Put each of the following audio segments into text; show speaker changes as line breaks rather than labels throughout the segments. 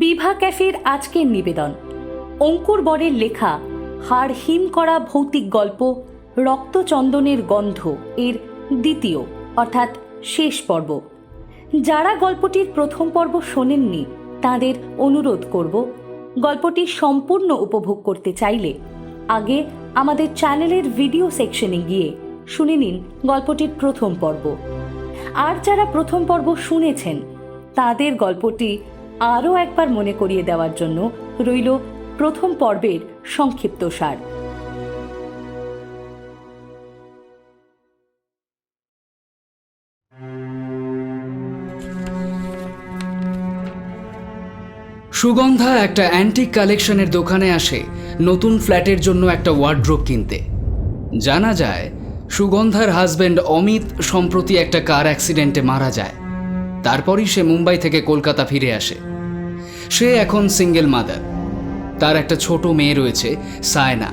বিভা ক্যাফের আজকের নিবেদন অঙ্কুর বরের লেখা হাড় হিম করা ভৌতিক গল্প রক্তচন্দনের গন্ধ এর দ্বিতীয় অর্থাৎ শেষ পর্ব। যারা গল্পটির প্রথম পর্ব শোনেননি তাদের অনুরোধ করব, গল্পটি সম্পূর্ণ উপভোগ করতে চাইলে আগে আমাদের চ্যানেলের ভিডিও সেকশনে গিয়ে শুনে নিন গল্পটির প্রথম পর্ব। আর যারা প্রথম পর্ব শুনেছেন তাদের গল্পটি আরও একবার মনে করিয়ে দেওয়ার জন্য রইল প্রথম পর্বের সংক্ষিপ্ত সার।
সুগন্ধা একটা অ্যান্টিক কালেকশনের দোকানে আসে নতুন ফ্ল্যাটের জন্য একটা ওয়ার্ড্রোব কিনতে। জানা যায় সুগন্ধার হাজব্যান্ড অমিত সম্প্রতি একটা কার অ্যাক্সিডেন্টে মারা যায়। তারপরই সে মুম্বাই থেকে কলকাতা ফিরে আসে। সে এখন সিঙ্গেল মাদার। তার একটা ছোট মেয়ে রয়েছে, সায়না।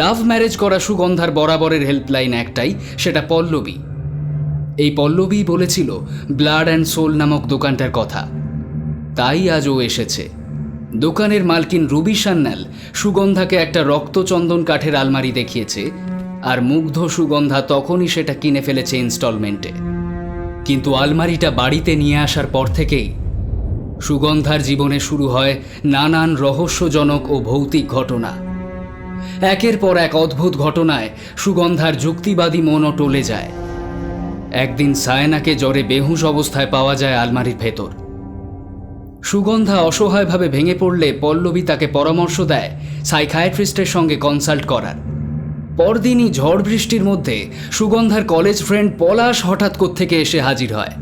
লাভ ম্যারেজ করা সুগন্ধার বরাবরের হেল্পলাইন একটাই, সেটা পল্লবী। এই পল্লবী বলেছিল ব্লাড অ্যান্ড সোল নামক দোকানটার কথা, তাই আজ ও এসেছে। দোকানের মালকিন রুবি সান্যাল সুগন্ধাকে একটা রক্তচন্দন কাঠের আলমারি দেখিয়েছে, আর মুগ্ধ সুগন্ধা তখনই সেটা কিনে ফেলেছে ইনস্টলমেন্টে। কিন্তু আলমারিটা বাড়িতে নিয়ে আসার পর থেকেই সুগন্ধার জীবনে শুরু হয় নানান রহস্যজনক ও ভৌতিক ঘটনা। একের পর এক অদ্ভুত ঘটনায় সুগন্ধার যুক্তিবাদী মনও টলে যায়। একদিন সায়নাকে জ্বরে বেহুশ অবস্থায় পাওয়া যায় আলমারির ভেতর। সুগন্ধা অসহায়ভাবে ভেঙে পড়লে পল্লবী তাকে পরামর্শ দেয় সাইকিয়াট্রিস্টের সঙ্গে কনসাল্ট করার। পরদিনই ঝড় বৃষ্টির মধ্যে সুগন্ধার কলেজ ফ্রেন্ড পলাশ হঠাৎ কোত্থেকে এসে হাজির হয়।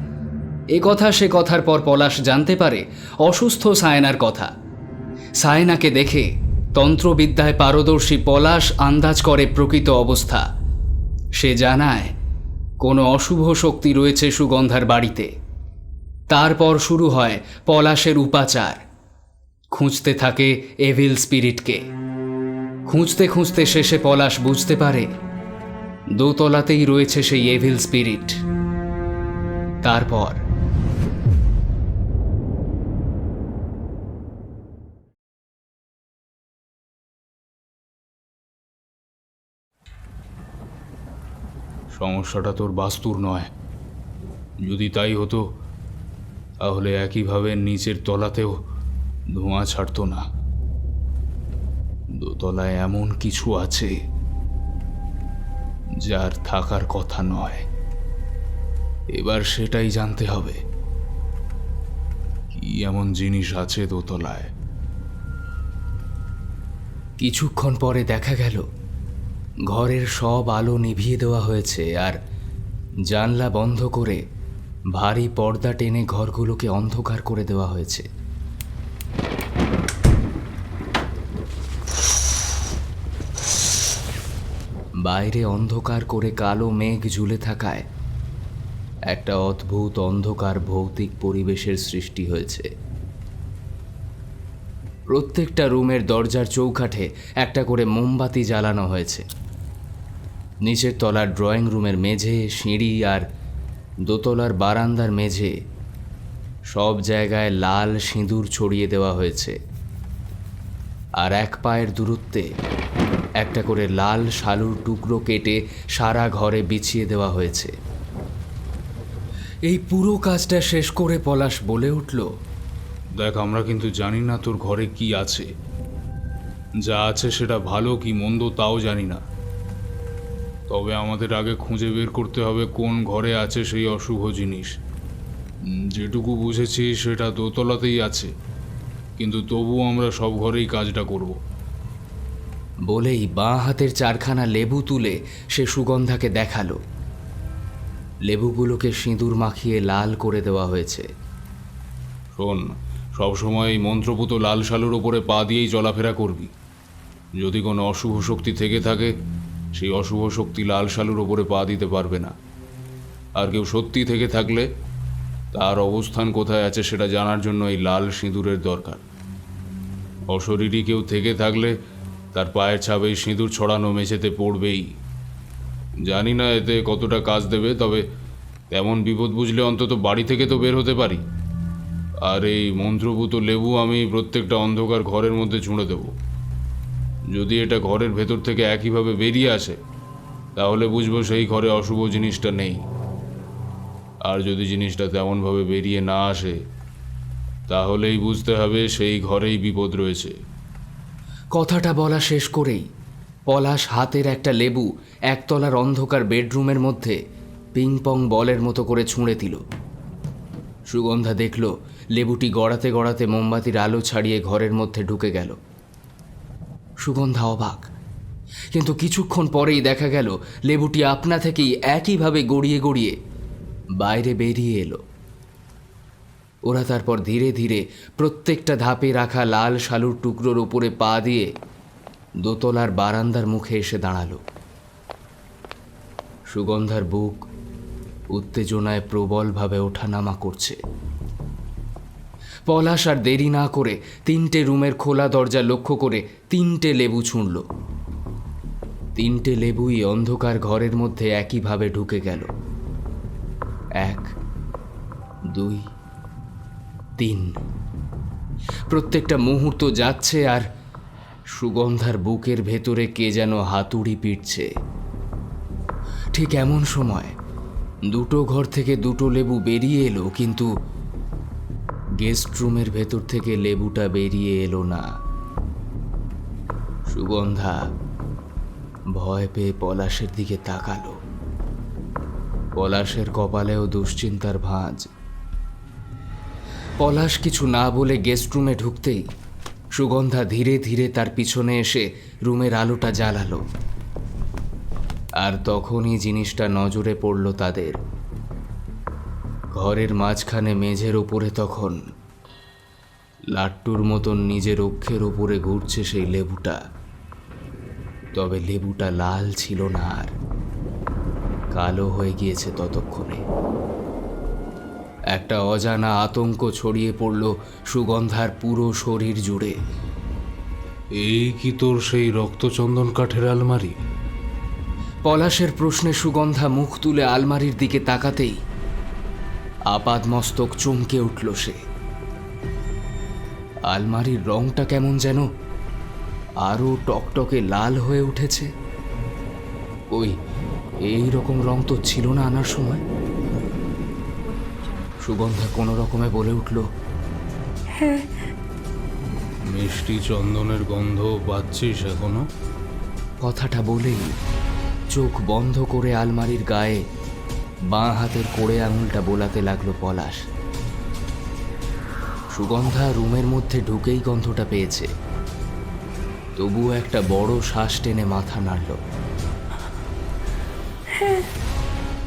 এ কথা সে কথার পর পলাশ জানতে পারে অসুস্থ সায়নার কথা। সায়নাকে দেখে তন্ত্রবিদ্যায় পারদর্শী পলাশ আন্দাজ করে প্রকৃত অবস্থা। সে জানায় কোনো অশুভ শক্তি রয়েছে সুগন্ধার বাড়িতে। তারপর শুরু হয় পলাশের উপাচার। খুঁজতে থাকে এভিল স্পিরিটকে। খুঁজতে খুঁজতে শেষে পলাশ বুঝতে পারে দোতলাতেই রয়েছে সেই এভিল স্পিরিট। তারপর
সমস্যাটা তোর বাস্তুর নয়। যদি তাই হতো তাহলে একইভাবে নিচের তলাতেও ধোঁয়া ছাড়তো না। দোতলায় এমন কিছু আছে যার থাকার কথা নয়। এবার সেটাই জানতে হবে, কি এমন জিনিস আছে দোতলায়।
কিছুক্ষণ পরে দেখা গেল ঘরের সব আলো নিভিয়ে দেওয়া হয়েছে, আর জানলা বন্ধ করে ভারী পর্দা টেনে ঘরগুলোকে অন্ধকার করে দেওয়া হয়েছে। বাইরে অন্ধকার করে কালো মেঘ ঝুলে থাকায় একটা অদ্ভুত অন্ধকার ভৌতিক পরিবেশের সৃষ্টি হয়েছে। প্রত্যেকটা রুমের দরজার চৌকাঠে একটা করে মোমবাতি জ্বালানো হয়েছে। নিচের তলার ড্রয়িং রুমের মেঝে, সিঁড়ি আর দোতলার বারান্দার মেঝে সব জায়গায় লাল সিঁদুর ছড়িয়ে দেওয়া হয়েছে, আর এক পায়ের দূরত্বে একটা করে লাল শালুর টুকরো কেটে সারা ঘরে বিছিয়ে দেওয়া হয়েছে। এই পুরো কাজটা শেষ করে পলাশ বলে উঠল,
দেখ, আমরা কিন্তু জানি না তোর ঘরে কি আছে। যা আছে সেটা ভালো কি মন্দ তাও জানি না। তবে আমাদের আগে খুঁজে বের করতে হবে কোন ঘরে আছে সেই অশুভ জিনিস। যেটুকু বুঝেছি সেটা দোতলাতেই আছে, কিন্তু তবুও আমরা সব ঘরেই কাজটা করব।
বলেই বাঁ হাতের চারখানা লেবু তুলে সে সুগন্ধাকে দেখালো। লেবুগুলোকে সিঁদুর মাখিয়ে লাল করে দেওয়া হয়েছে।
শোন, সবসময় এই মন্ত্রপুত লাল শালুর ওপরে পা দিয়েই চলাফেরা করবি। যদি কোনো অশুভ শক্তি থেকে থাকে, সেই অশুভ শক্তি লাল শালুর ওপরে পা দিতে পারবে না। আর কেউ সত্যি থেকে থাকলে তার অবস্থান কোথায় আছে সেটা জানার জন্য এই লাল সিঁদুরের দরকার। অশরীরী কেউ থেকে থাকলে তার পায়ের ছাপে সিঁদুর ছড়ানো মেঝেতে পড়বেই। জানি না এতে কতটা কাজ দেবে, তবে তেমন বিপদ বুঝলে অন্তত বাড়ি থেকে তো বের হতে পারি। আর এই মন্ত্রপুত লেবু আমি প্রত্যেকটা অন্ধকার ঘরের মধ্যে ছুঁড়ে দেব। যদি এটা ঘরের ভেতর থেকে একইভাবে বেরিয়ে আসে, তাহলে বুঝবো সেই ঘরে অশুভ জিনিসটা নেই। আর যদি জিনিসটা তেমনভাবে বেরিয়ে না আসে, তাহলেই বুঝতে হবে সেই ঘরেই বিপদ রয়েছে।
কথাটা বলা শেষ করেই পলাশ হাতের একটা লেবু একতলার অন্ধকার বেডরুমের মধ্যে পিং পং বলের মতো করে ছুঁড়ে দিল। সুগন্ধা দেখল লেবুটি গড়াতে গড়াতে মোমবাতির আলো ছাড়িয়ে ঘরের মধ্যে ঢুকে গেল। সুগন্ধা অবাক, কিন্তু কিছুক্ষণ পরেই দেখা গেল লেবুটি আপনা থেকেই একইভাবে গড়িয়ে গড়িয়ে বাইরে বেরিয়ে এলো। ওরা তারপর ধীরে ধীরে প্রত্যেকটা ধাপে রাখা লাল শালুর টুকরোর উপরে পা দিয়ে দোতলার বারান্দার মুখে এসে দাঁড়ালো। সুগন্ধার বুক উত্তেজনায় প্রবলভাবে ওঠানামা করছে। পলাশ আর দেরি না করে 3টে রুমের খোলা দরজা লক্ষ্য করে 3টে লেবু ছুঁড়ল। 3টে লেবুই অন্ধকার ঘরের মধ্যে একইভাবে ঢুকে গেল। 1, 2, 3। প্রত্যেকটা মুহূর্ত যাচ্ছে আর সুগন্ধার বুকের ভেতরে কে যেন হাতুড়ি পিটছে। ঠিক এমন সময় 2টো ঘর থেকে 2টো লেবু বেরিয়ে এলো, কিন্তু গেস্ট রুমের ভেতর থেকে লেবুটা বেরিয়ে এলো না। সুগন্ধা ভয় পেয়ে পলাশের দিকে তাকালো। পলাশের কপালেও দুশ্চিন্তার ভাঁজ। পলাশ কিছু না বলে গেস্ট রুমে ঢুকতেই সুগন্ধা ধীরে ধীরে তার পিছনে এসে রুমের আলোটা জ্বালালো। আর তখনই জিনিসটা নজরে পড়ল তাদের। ঘরের মাঝখানে মেঝের ওপরে তখন লাট্টুর মতন নিজের অক্ষের ওপরে ঘুরছে সেই লেবুটা। তবে লেবুটা লাল ছিল না, আর কালো হয়ে গিয়েছে ততক্ষণে। একটা অজানা আতঙ্ক ছড়িয়ে পড়ল সুগন্ধার পুরো শরীর জুড়ে।
এই কি তোর সেই রক্তচন্দন কাঠের আলমারি?
পলাশের প্রশ্নে সুগন্ধা মুখ তুলে আলমারির দিকে তাকাতেই আপাদমস্তক চমকে উঠল সে। আলমারির রংটা কেমন যেন আরো টকটকে লাল হয়ে উঠেছে। ওই এই রকম রং তো ছিল না আনার সময়। সুগন্ধা কোনো রকমে বলে উঠল,
হ্যাঁ।
মিষ্টি চন্দনের গন্ধ পাচ্ছিস এখনো?
কথাটা বলেই চোখ বন্ধ করে আলমারির গায়ে বাঁ হাতের কোড়ে আঙুলটা বোলাতে লাগলো পলাশ। সুগন্ধা রুমের মধ্যে ঢুকেই গন্ধটা পেয়েছে, তবুও একটা বড় শ্বাস টেনে মাথা নাড়ল।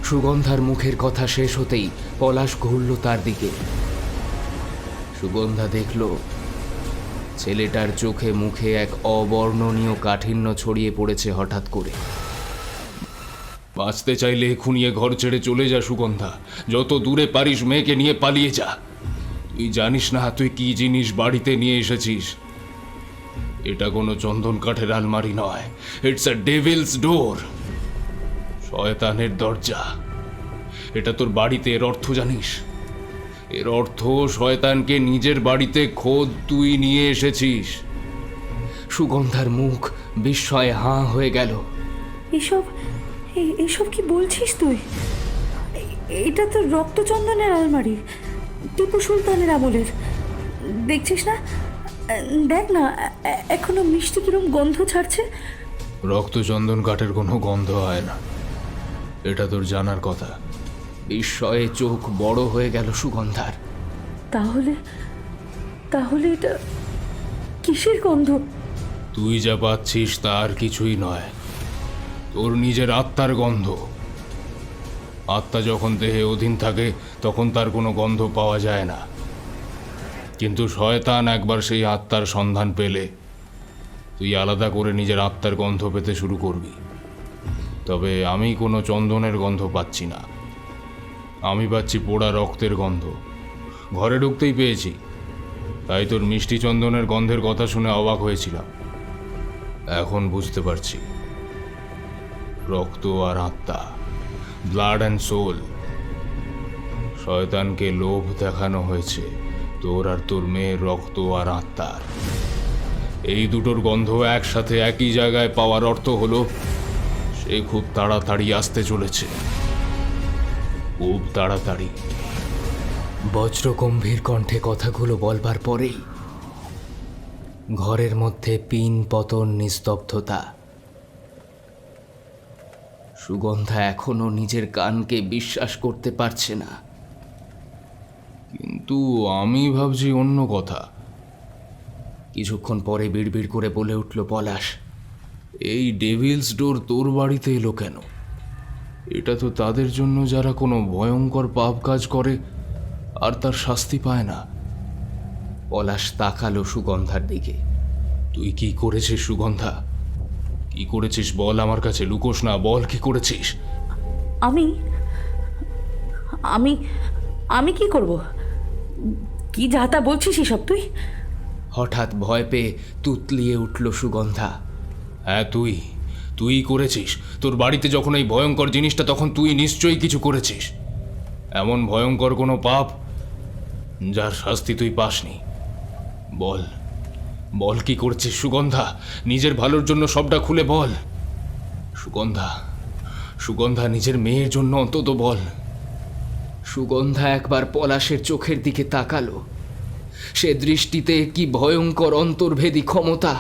সুগন্ধার মুখের কথা শেষ হতেই পলাশ ঘুরল তার দিকে। সুগন্ধা দেখল ছেলেটার চোখে মুখে এক অবর্ণনীয় কাঠিন্য ছড়িয়ে পড়েছে হঠাৎ করে।
বাঁচতে চাইলে খুনিয়ে ঘর ছেড়ে চলে যা সুগন্ধা। যত দূরে পারিস মেয়েকে নিয়ে পালিয়ে যা। তুই জানিস না তুই কি জিনিস বাড়িতে নিয়ে এসেছিস। এটা কোনো চন্দন কাঠের আলমারি নয়, ইটস আ ডেভিলস ডোর, শয়তানের দরজা। এটা তোর বাড়িতে, এর অর্থ জানিস? এর অর্থ শয়তানকে নিজের বাড়িতে খোদ তুই নিয়ে এসেছিস।
সুগন্ধার মুখ বিস্ময়ে হাঁ হয়ে গেল।
এসব কি বলছিস তুই? এটা তো রক্তচন্দনের আলমারি, টিপু সুলতানের আমলের। দেখছিস না? দেখ না, এখনো মিষ্টি কিরম গন্ধ ছাড়ছে।
রক্তচন্দন কাঠের কোনো গন্ধ হয় না, এটা তোর জানার কথা।
বিস্ময়ে চোখ বড় হয়ে গেল সুগন্ধার।
তাহলে এটা কিসের গন্ধ?
তুই যা পাচ্ছিস তার কিছুই নয়, তোর নিজের আত্মার গন্ধ। আত্মা যখন দেহে অধীন থাকে তখন তার কোনো গন্ধ পাওয়া যায় না। কিন্তু শয়তান একবার সেই আত্মার সন্ধান পেলে তুই আলাদা করে নিজের আত্মার গন্ধ পেতে শুরু করবি। তবে আমি কোনো চন্দনের গন্ধ পাচ্ছি না, আমি পাচ্ছি পোড়া রক্তের গন্ধ। ঘরে ঢুকতেই পেয়েছি, তাই তোর মিষ্টি চন্দনের গন্ধের কথা শুনে অবাক হয়েছিলাম। এখন বুঝতে পারছি, রক্ত আর আত্মা, ব্লাড অ্যান্ড সোল। শয়তানকে লোভ দেখানো হয়েছে তোর আর তোর মেয়ের রক্ত আর আত্মার। এই দুটোর গন্ধ একসাথে একই জায়গায় পাওয়ার অর্থ হলো সে খুব তাড়াতাড়ি আসতে চলেছে, খুব তাড়াতাড়ি।
বজ্র গম্ভীর কণ্ঠে কথাগুলো বলবার পরেই ঘরের মধ্যে পিন পতন নিস্তব্ধতা। সুগন্ধা এখনো নিজের কানকে বিশ্বাস করতে পারছে না।
কিন্তু আমি ভাবছি অন্য কথা।
কিছুক্ষণ পরে বিড়বিড় করে বলে উঠল পলাশ,
এই ডেভিলস ডোর তোর বাড়িতে এলো কেন? এটা তো তাদের জন্য যারা কোনো ভয়ঙ্কর পাপ কাজ করে আর তার শাস্তি পায় না।
পলাশ তাকালো সুগন্ধার দিকে।
তুই কি করেছিস সুগন্ধা? কি করেছিস বল, আমার কাছে লুকোস না, বল কি করেছিস।
আমি আমি আমি কি করব? কি যা তা বলছিস এসব তুই?
হঠাৎ ভয় পেয়ে তুতলিয়ে উঠল সুগন্ধা।
হ্যাঁ, তুই করেছিস। তোর বাড়িতে যখন এই ভয়ঙ্কর জিনিসটা, তখন তুই নিশ্চয়ই কিছু করেছিস। এমন ভয়ঙ্কর কোনো পাপ যার শাস্তি তুই পাসনি। বল বল কি করেছিস সুগন্ধা? নিজের ভালোর জন্য সবটা খুলে বল সুগন্ধা, নিজের মেয়ের জন্য অন্তত বল।
সুগন্ধা একবার পলাশের চোখের দিকে তাকালো। সে দৃষ্টিতে কি ভয়ঙ্কর অন্তর্ভেদী ক্ষমতা!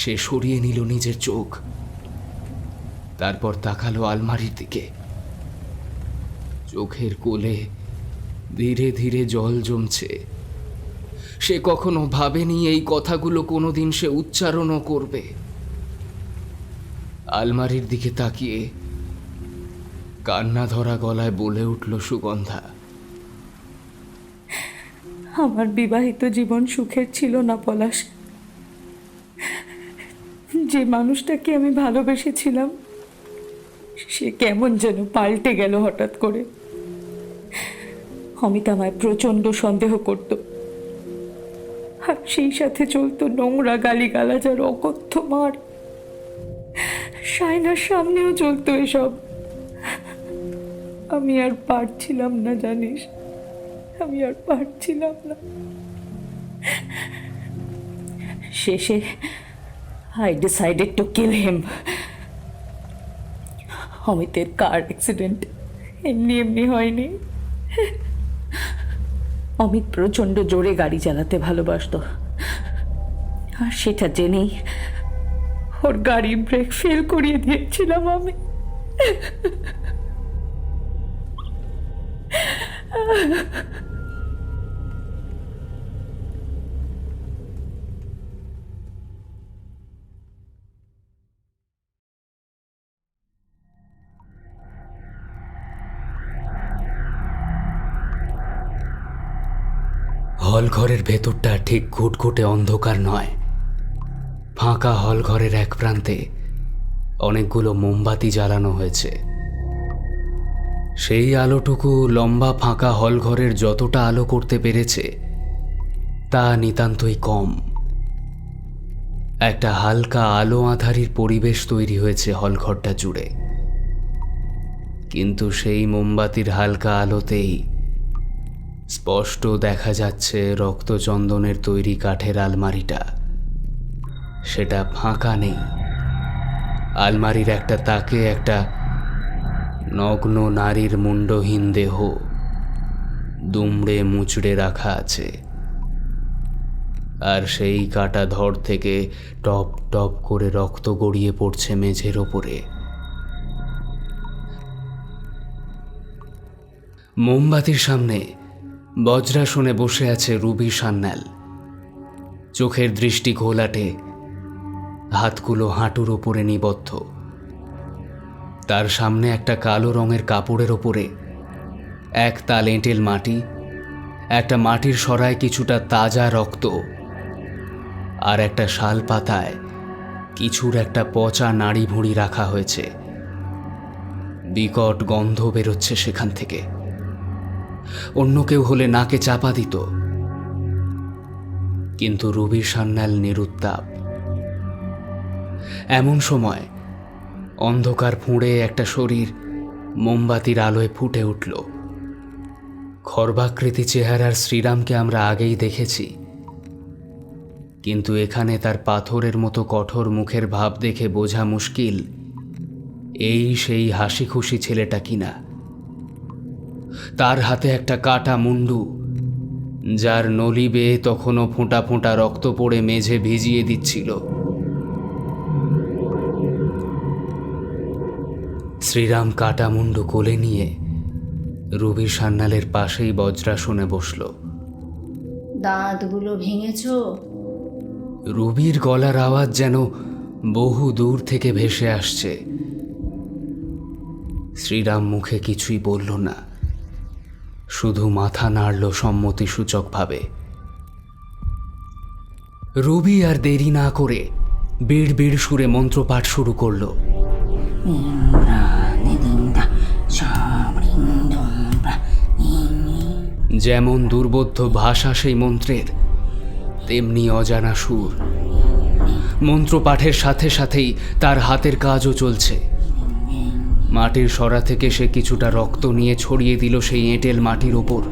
সে সরিয়ে নিল নিজের চোখ, তারপর তাকালো আলমারির দিকে। চোখের কোলে ধীরে ধীরে জল জমছে। সে কখনো ভাবেনি এই কথাগুলো কোনোদিন সে উচ্চারণও করবে। আলমারির দিকে তাকিয়ে কান্না ধরা গলায় বলে উঠল সুগন্ধা,
আমার বিবাহিত জীবন সুখের ছিল না পলাশ। যে মানুষটাকে আমি ভালোবেসেছিলাম সে কেমন যেন পাল্টে গেল হঠাৎ করে। অমিত আমায় প্রচণ্ড সন্দেহ করত, আর সেই সাথে চলতো নোংরা গালিগালাজ আর অকথ্য মার। সায়নার সামনেও চলতো এসব। আমি আর পারছিলাম না, জানিস, আমি আর পারছিলাম না। শেষে I decided to kill him. অমিতের কার অ্যাক্সিডেন্ট এমনি এমনি হয়নি। অমিত প্রচণ্ড জোরে গাড়ি চালাতে ভালোবাসতো, আর সেটা জেনেই ওর গাড়ি ব্রেক ফেল করিয়ে দিয়েছিলাম আমি।
হলঘরের ভেতরটা ঠিক ঘুটঘুটে অন্ধকার নয়। ফাঁকা হলঘরের এক প্রান্তে অনেকগুলো মোমবাতি জ্বালানো হয়েছে। সেই আলোটুকু লম্বা ফাঁকা হলঘরের যতটা আলো করতে পেরেছে তা নিতান্তই কম। একটা হালকা আলো আঁধারির পরিবেশ তৈরি হয়েছে হলঘরটা জুড়ে। কিন্তু সেই মোমবাতির হালকা আলোতেই স্পষ্ট দেখা যাচ্ছে রক্তচন্দনের তৈরি কাঠের আলমারিটা। সেটা ফাঁকা নেই। আলমারির একটা তাকে একটা নগ্ন নারীর মুন্ডহীন দেহ দুমড়ে মুচড়ে রাখা আছে, আর সেই কাটা ধর থেকে টপ টপ করে রক্ত গড়িয়ে পড়ছে মেঝের ওপরে। মোমবাতির সামনে বজ্রাসনে বসে আছে রুবি সান্যাল। চোখের দৃষ্টি ঘোলাটে, হাতগুলো হাঁটুর ওপরে নিবদ্ধ। তার সামনে একটা কালো রঙের কাপড়ের ওপরে এক তাল এঁটেল মাটি, একটা মাটির সরায় কিছুটা তাজা রক্ত, আর একটা শাল পাতায় কিছুর একটা পচা নাড়ি ভুঁড়ি রাখা হয়েছে। বিকট গন্ধ বেরোচ্ছে সেখান থেকে। অন্য কেউ হলে নাকে চাপা দিত, কিন্তু রুবি সান্যাল নিরুত্তাপ। এমন সময় অন্ধকার ফুঁড়ে একটা শরীর মোমবাতির আলোয় ফুটে উঠল। খর্বাকৃতি চেহারার শ্রীরামকে আমরা আগেই দেখেছি, কিন্তু এখানে তার পাথরের মতো কঠোর মুখের ভাব দেখে বোঝা মুশকিল এই সেই হাসি খুশি ছেলেটা কিনা। তার হাতে একটা কাটা মুন্ডু, যার নলি বেয়ে তখনও ফোঁটা ফোঁটা রক্ত পড়ে মেঝে ভিজিয়ে দিচ্ছিল। শ্রীরাম কাটা মুন্ডু কোলে নিয়ে রুবি সান্যালের পাশেই বজ্রাসনে বসল।
দাঁতগুলো ভেঙেছো?
রুবির গলার আওয়াজ যেন বহু দূর থেকে ভেসে আসছে। শ্রীরাম মুখে কিছুই বলল না, শুধু মাথা নাড়ল সম্মতিসূচকভাবে। রুবি আর দেরি না করে বিড় বিড় সুরে মন্ত্রপাঠ শুরু করল। যেমন দুর্বোধ্য ভাষা সেই মন্ত্রের, তেমনি অজানা সুর। মন্ত্রপাঠের সাথে সাথেই তার হাতের কাজও চলছে। মাটির সরা থেকে সে কিছুটা রক্ত নিয়ে ছড়িয়ে দিল সেই এঁটেল মাটির ওপর।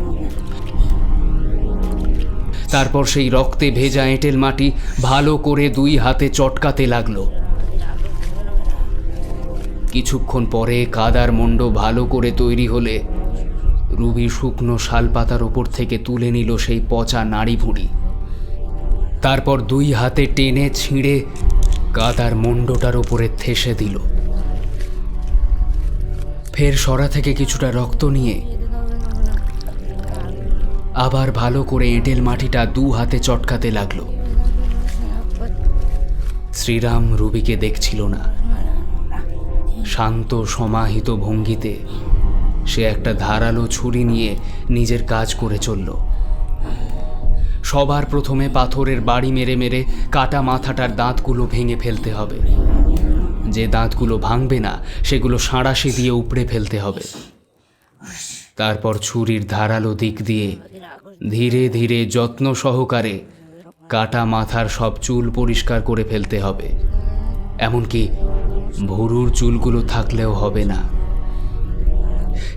তারপর সেই রক্তে ভেজা এঁটেল মাটি ভালো করে দুই হাতে চটকাতে লাগলো। কিছুক্ষণ পরে কাদার মণ্ড ভালো করে তৈরি হলে রুবি শুকনো শালপাতার ওপর থেকে তুলে নিল সেই পচা নাড়ি ভুঁড়ি। তারপর দুই হাতে টেনে ছিঁড়ে কাদার মণ্ডটার ওপরে ঠেসে দিল। ফের সরা থেকে কিছুটা রক্ত নিয়ে আবার ভালো করে এঁটেল মাটিটা দু হাতে চটকাতে লাগলো। শ্রীরাম রুবিকে দেখছিল না। শান্ত সমাহিত ভঙ্গিতে সে একটা ধারালো ছুরি নিয়ে নিজের কাজ করে চলল। সবার প্রথমে পাথরের বাড়ি মেরে মেরে কাটা মাথাটার দাঁতগুলো ভেঙে ফেলতে হবে। যে দাঁতগুলো ভাঙবে না সেগুলো সাঁড়াশি দিয়ে উপড়ে ফেলতে হবে। তারপর ছুরির ধারালো দিক দিয়ে ধীরে ধীরে যত্ন সহকারে কাটা মাথার সব চুল পরিষ্কার করে ফেলতে হবে। এমনকি ভুরুর চুলগুলো থাকলেও হবে না।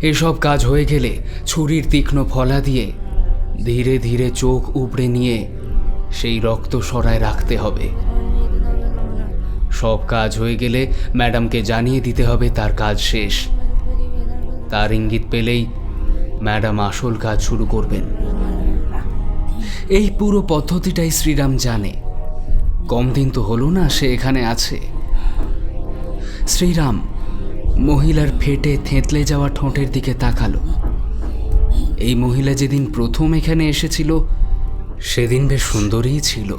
এসব কাজ হয়ে গেলে ছুরির তীক্ষ্ণ ফলা দিয়ে ধীরে ধীরে চোখ উপড়ে নিয়ে সেই রক্ত সরায় রাখতে হবে। সব কাজ হয়ে গেলে ম্যাডামকে জানিয়ে দিতে হবে তার কাজ শেষ। তার ইঙ্গিত পেলেই ম্যাডাম আসল কাজ শুরু করবেন। এই পুরো পদ্ধতিটাই শ্রীরাম জানে। কম দিন তো হলো না সে এখানে আছে। শ্রীরাম মহিলার ফেটে থেঁতলে যাওয়া ঠোঁটের দিকে তাকালো। এই মহিলা যেদিন প্রথম এখানে এসেছিল সেদিন বেশ সুন্দরীই ছিল।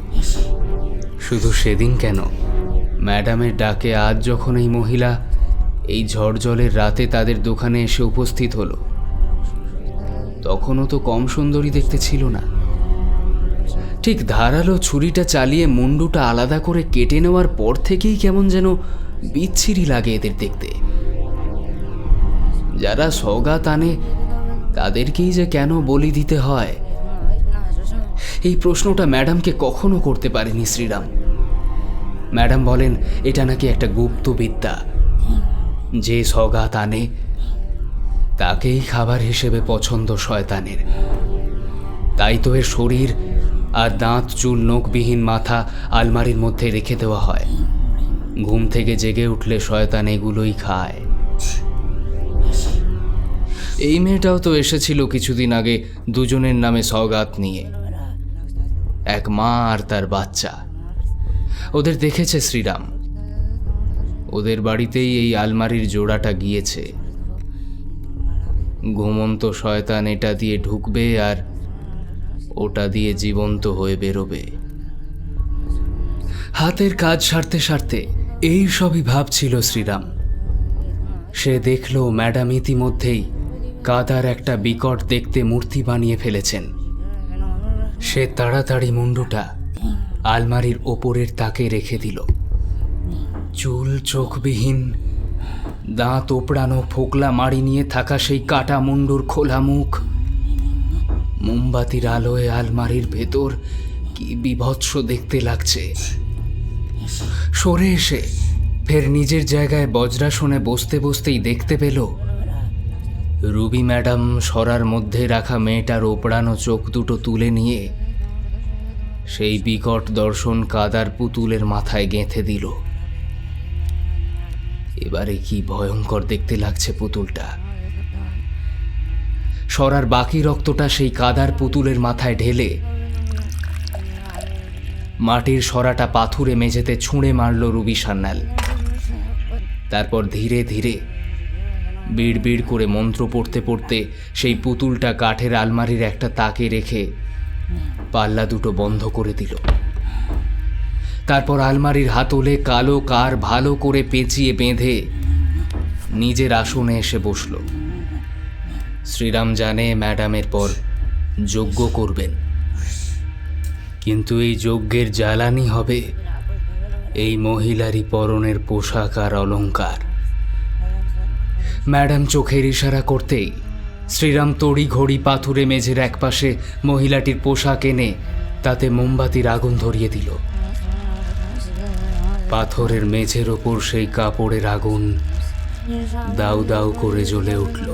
শুধু সেদিন কেন, ম্যাডামের ডাকে আজ যখন এই মহিলা এই ঝড় জলের রাতে তাদের দোকানে এসে উপস্থিত হলো, তখনও তো কম সুন্দরী দেখতে ছিল না। ঠিক ধারালো ছুরিটা চালিয়ে মুন্ডুটা আলাদা করে কেটে নেওয়ার পর থেকেই কেমন যেন বিচ্ছিরি লাগে এদের দেখতে। যারা সওগাত আনে তাদেরকেই যে কেন বলি দিতে হয়, এই প্রশ্নটা ম্যাডামকে কখনো করতে পারেনি শ্রীরাম। ম্যাডাম বলেন এটা নাকি একটা গুপ্ত বিদ্যা। যে সওগাত আনে তাকেই খাবার হিসেবে পছন্দ শয়তানের। তাই তো এর শরীর আর দাঁত চুল নখবিহীন মাথা আলমারির মধ্যে রেখে দেওয়া হয়। ঘুম থেকে জেগে উঠলে শয়তান এগুলোই খায়। এই মেয়েটাও তো এসেছিল কিছুদিন আগে দুজনের নামে সওগাত নিয়ে, এক মা আর তার বাচ্চা। ওদের দেখেছে শ্রীরাম। ওদের বাড়িতেই এই আলমারির জোড়াটা গিয়েছে। ঘুমন্ত শয়তান এটা দিয়ে ঢুকবে আর ওটা দিয়ে জীবন্ত হয়ে বেরোবে। হাতের কাজ সারতে সারতে এই সবই ভাবছিল শ্রীরাম। সে দেখল ম্যাডাম ইতিমধ্যেই কাদার একটা বিকট দেখতে মূর্তি বানিয়ে ফেলেছেন। সে তাড়াতাড়ি মুন্ডুটা আলমারির ওপরের তাকে রেখে দিল। চুল চোখবিহীন, দাঁত ওপড়ানো, ফোকলা মাড়ি নিয়ে থাকা সেই কাটা মুন্ডুর খোলা মুখ, মোমবাতির আলোয় আলমারির ভেতর কি বিভৎস দেখতে লাগছে। সরে এসে ফের নিজের জায়গায় বজ্রাসনে বসতে বসতেই দেখতে পেল রুবি ম্যাডাম সরার মধ্যে রাখা মেয়েটার ওপড়ানো চোখ দুটো তুলে নিয়ে সেই বিকট দর্শন কাদার পুতুলের মাথায় গেঁথে দিল। এবারে কি ভয়ঙ্কর দেখতে লাগছে পুতুলটা। সরার বাকি রক্তটা সেই কাদার পুতুলের মাথায় ঢেলে মাটির সরাটা পাথুরে মেঝেতে ছুঁড়ে মারল রুবি সান্যাল। তারপর ধীরে ধীরে বিড় বিড় করে মন্ত্র পড়তে পড়তে সেই পুতুলটা কাঠের আলমারির একটা তাকে রেখে পাল্লা দুটো বন্ধ করে দিল। তারপর আলমারির হাতলে কালো কার ভালো করে পেঁচিয়ে বেঁধে নিজের আসনে এসে বসল। শ্রীরাম জানে ম্যাডামের পর যজ্ঞ করবেন, কিন্তু এই যজ্ঞের জ্বালানি হবে এই মহিলারই পরনের পোশাক আর অলংকার। ম্যাডাম চোখের ইশারা করতেই শ্রীরাম তড়ি ঘড়ি পাথুরে মেঝের একপাশে মহিলাটির পোশাক এনে তাতে মোমবাতির আগুন ধরিয়ে দিল। পাথরের মেঝের ওপর সেই কাপড়ের আগুন দাউ দাউ করে জ্বলে উঠল।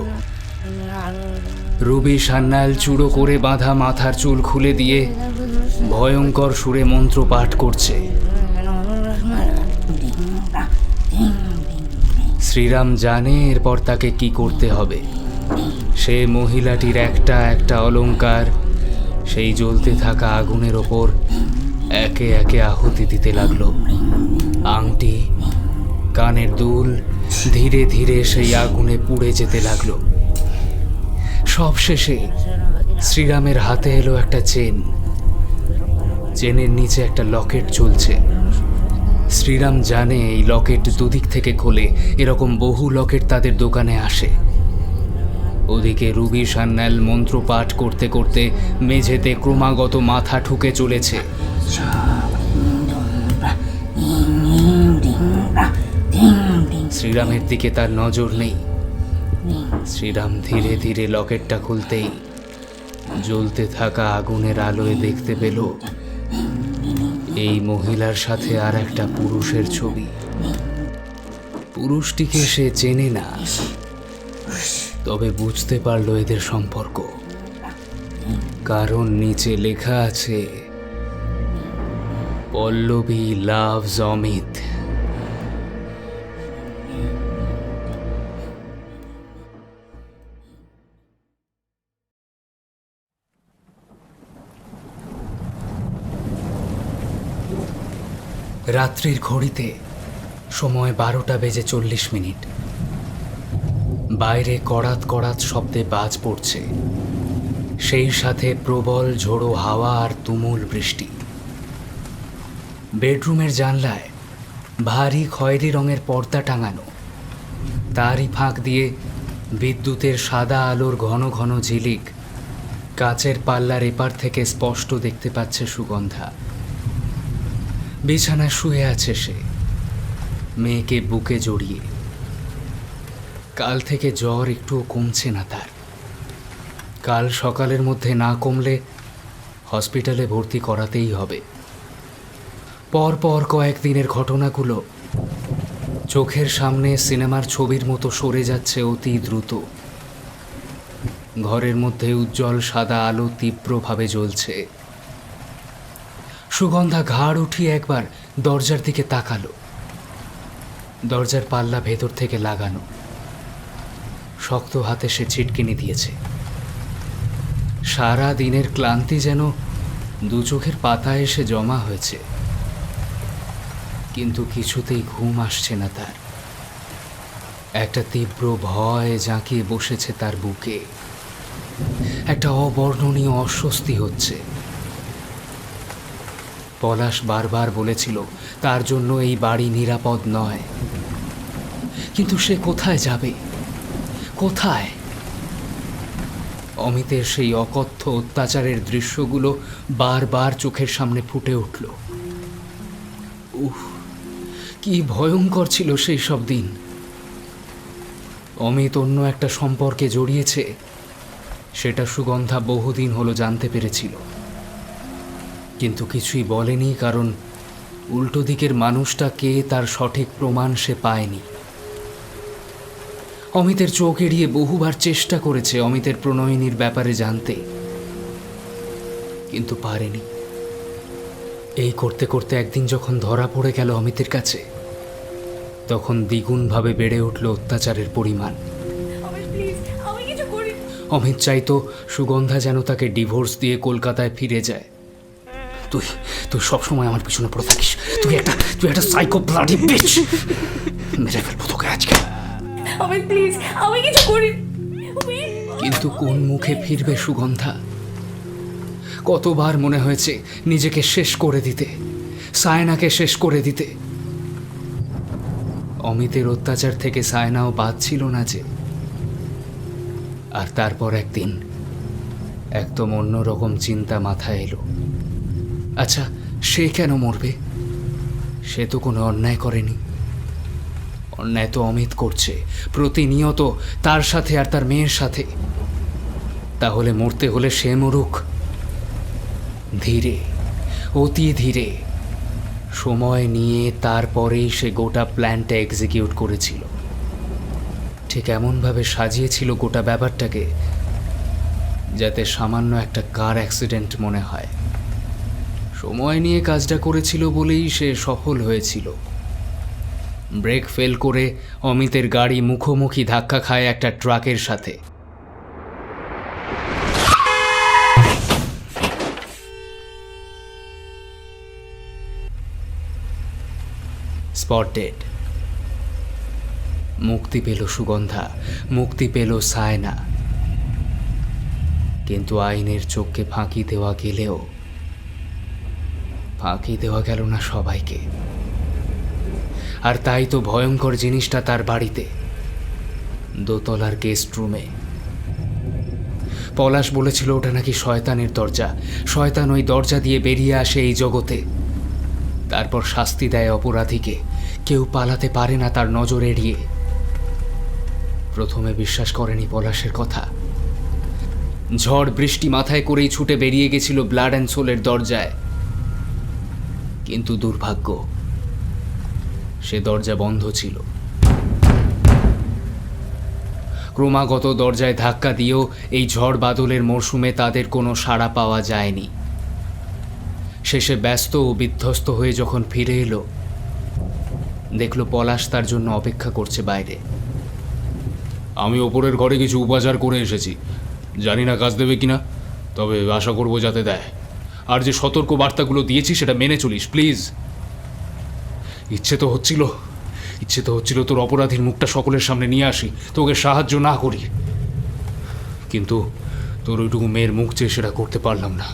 রুবি সান্যাল চূড়ো করে বাঁধা মাথার চুল খুলে দিয়ে ভয়ঙ্কর সুরে মন্ত্র পাঠ করছে। শ্রীরাম জানে এরপর তাকে কি করতে হবে। সে মহিলাটির একটা একটা অলংকার সেই জ্বলতে থাকা আগুনের ওপর একে একে আহুতি দিতে লাগলো। আংটি, কানের দুল ধীরে ধীরে সেই আগুনে পুড়ে যেতে লাগলো। সব শেষে শ্রীরামের হাতে এলো একটা চেন। চেনের নিচে একটা লকেট ঝুলছে। শ্রীরাম জানে এই লকেট দুদিক থেকে খোলে, এরকম বহু লকেট তাদের দোকানে আসে। ওদিকে রুবি সান্যাল মন্ত্র পাঠ করতে করতে মেঝেতে ক্রমাগত মাথা ঠুকে চলেছে। শ্রীরামের দিকে তার নজর নেই। শ্রীরাম ধীরে ধীরে লকেটটা খুলতেই জ্বলতে থাকা আগুনের আলোয় দেখতে পেল এই মহিলার সাথে আর একটা পুরুষের ছবি। পুরুষটিকে সে চেনে না, তবে বুঝতে পারল এদের সম্পর্ক, কারণ নিচে লেখা আছে পল্লবী লাভস অমিত। রাত্রির ঘড়িতে সময় 12:40। বাইরে কড়াত কড়াত শব্দে বাজ পড়ছে, সেই সাথে প্রবল ঝোড়ো হাওয়া আর তুমুল বৃষ্টি। বেডরুমের জানলায় ভারী খয়েরি রঙের পর্দা টাঙানো, তারই ফাঁক দিয়ে বিদ্যুতের সাদা আলোর ঘন ঘন ঝিলিক কাচের পাল্লার এপার থেকে স্পষ্ট দেখতে পাচ্ছে সুগন্ধা। বিছানায় শুয়ে আছে সে, মেয়েকে বুকে জড়িয়ে। কাল থেকে জ্বর একটুও কমছে না তার। কাল সকালের মধ্যে না কমলে হসপিটালে ভর্তি করাতেই হবে। পরপর কয়েকদিনের ঘটনাগুলো চোখের সামনে সিনেমার ছবির মতো সরে যাচ্ছে অতি দ্রুত। ঘরের মধ্যে উজ্জ্বল সাদা আলো তীব্রভাবে জ্বলছে। সুগন্ধা ঘাড় উঠিয়ে একবার দরজার দিকে তাকালো। দরজার পাল্লা ভেতর থেকে লাগানো, শক্ত হাতে সে ছিটকিনি দিয়েছে। সারা দিনের ক্লান্তি যেন দু চোখের পাতায় এসে জমা হয়েছে, কিন্তু কিছুতেই ঘুম আসছে না তার। একটা তীব্র ভয় জাঁকিয়ে বসেছে তার বুকে, একটা অবর্ণনীয় অস্বস্তি হচ্ছে। পলাশ বারবার বলেছিল তার জন্য এই বাড়ি নিরাপদ নয়, কিন্তু সে কোথায় যাবে, কোথায়? অমিতের সেই অকথ্য অত্যাচারের দৃশ্যগুলো বারবার চোখের সামনে ফুটে উঠল। উফ, কি ভয়ঙ্কর ছিল সেই সব দিন। অমিত অন্য একটা সম্পর্কে জড়িয়েছে, সেটা সুগন্ধা বহুদিন হলো জানতে পেরেছিল, কিন্তু কিছুই বলেনি, কারণ উল্টো দিকের মানুষটা কে তার সঠিক প্রমাণ সে পায়নি। অমিতের চোখ এড়িয়ে বহুবার চেষ্টা করেছে অমিতের প্রণয়িনীর ব্যাপারে জানতে, কিন্তু পারেনি। এই করতে করতে একদিন যখন ধরা পড়ে গেল অমিতের কাছে, তখন দ্বিগুণভাবে বেড়ে উঠল অত্যাচারের পরিমাণ। অমিত চাইতো সুগন্ধা যেন তাকে ডিভোর্স দিয়ে কলকাতায় ফিরে যায়। তুই তুই সবসময় আমার পিছনে পড়ে থাকিস। তুই একটা সাইকো ব্লাডি বিচ। মেরে ফেলবো তোকে আজকে। কিন্তু কোন মুখে ফিরবে সুগন্ধা? কতবার মনে হয়েছে নিজেকে শেষ করে দিতে, সায়নাকে শেষ করে দিতে। অমিতের অত্যাচার থেকে সায়নাও বাদ ছিল না যে। আর তারপর একদিন একদম অন্যরকম চিন্তা মাথায় এলো। আচ্ছা, সে কেন মরবে? সে তো কোনো অন্যায় করেনি। অন্যায় তো অমিত করছে প্রতিনিয়ত, তার সাথে আর তার মেয়ের সাথে। তাহলে মরতে হলে সে মরুক, ধীরে, অতি ধীরে, সময় নিয়ে। তারপরেই সে গোটা প্ল্যানটা এক্সিকিউট করেছিল। ঠিক এমনভাবে সাজিয়েছিল গোটা ব্যাপারটাকে যাতে সামান্য একটা কার অ্যাক্সিডেন্ট মনে হয়। সময় নিয়ে কাজটা করেছিল বলেই সে সফল হয়েছিল। ব্রেক ফেল করে অমিতের গাড়ি মুখোমুখি ধাক্কা খায় একটা ট্রাকের সাথে। Spot dead. মুক্তি পেল সুগন্ধা, মুক্তি পেল সায়না। কিন্তু আইনের চোখকে ফাঁকি দেওয়া গেলেও ফাঁকি দেওয়া গেল না সবাইকে। আর তাই তো ভয়ঙ্কর জিনিসটা তার বাড়িতে, দোতলার গেস্ট রুমে। পলাশ বলেছিল ওটা নাকি শয়তানের দরজা। শয়তান ওই দরজা দিয়ে বেরিয়ে আসে এই জগতে, তারপর শাস্তি দেয় অপরাধীকে। কেউ পালাতে পারে না তার নজর এড়িয়ে। প্রথমে বিশ্বাস করেনি পলাশের কথা। ঝড় বৃষ্টি মাথায় করেই ছুটে বেরিয়ে গেছিল ব্লাড অ্যান্ড সোলের দরজায়। কিন্তু দুর্ভাগ্য, সে দরজা বন্ধ ছিল। ক্রমাগত দরজায় ধাক্কা দিয়েও এই ঝড় বাদলের মরশুমে তাদের কোনো সাড়া পাওয়া যায়নি। শেষে ব্যস্ত ও বিধ্বস্ত হয়ে যখন ফিরে এলো, দেখল পলাশ তার জন্য অপেক্ষা করছে বাইরে।
আমি ওপরের ঘরে কিছু উপাচার করে এসেছি, জানি না কাজ দেবে কিনা, তবে আশা করবো যাতে দেয়। আর যে সতর্ক বার্তাগুলো দিয়েছি সেটা মেনে চলিস প্লিজ। ইচ্ছে তো হচ্ছিল তোর অপরাধীর মুখটা সকলের সামনে নিয়ে আসি, তোকে সাহায্য না করি, কিন্তু তোর ওইটুকু মেয়ের মুখ চেয়ে সেটা করতে পারলাম না।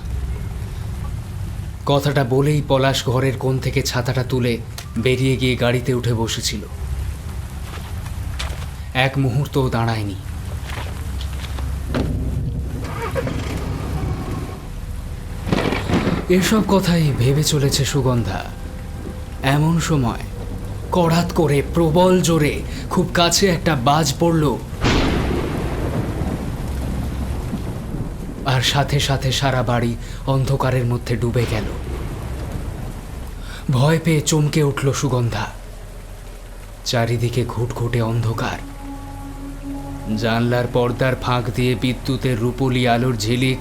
কথাটা বলেই পলাশ ঘরের কোণ থেকে ছাতাটা তুলে বেরিয়ে গিয়ে গাড়িতে উঠে বসেছিল। এক মুহূর্তও দাঁড়ায়নি। এসব কথাই ভেবে চলেছে সুগন্ধা। এমন সময় কড়াত করে প্রবল জোরে খুব কাছে একটা বাজ পড়ল, আর সাথে সাথে সারা বাড়ি অন্ধকারের মধ্যে ডুবে গেল। ভয় পেয়ে চমকে উঠল সুগন্ধা। চারিদিকে ঘুটঘুটে অন্ধকার। জানলার পর্দার ফাঁক দিয়ে বিদ্যুতের রূপলি আলোর ঝিলিক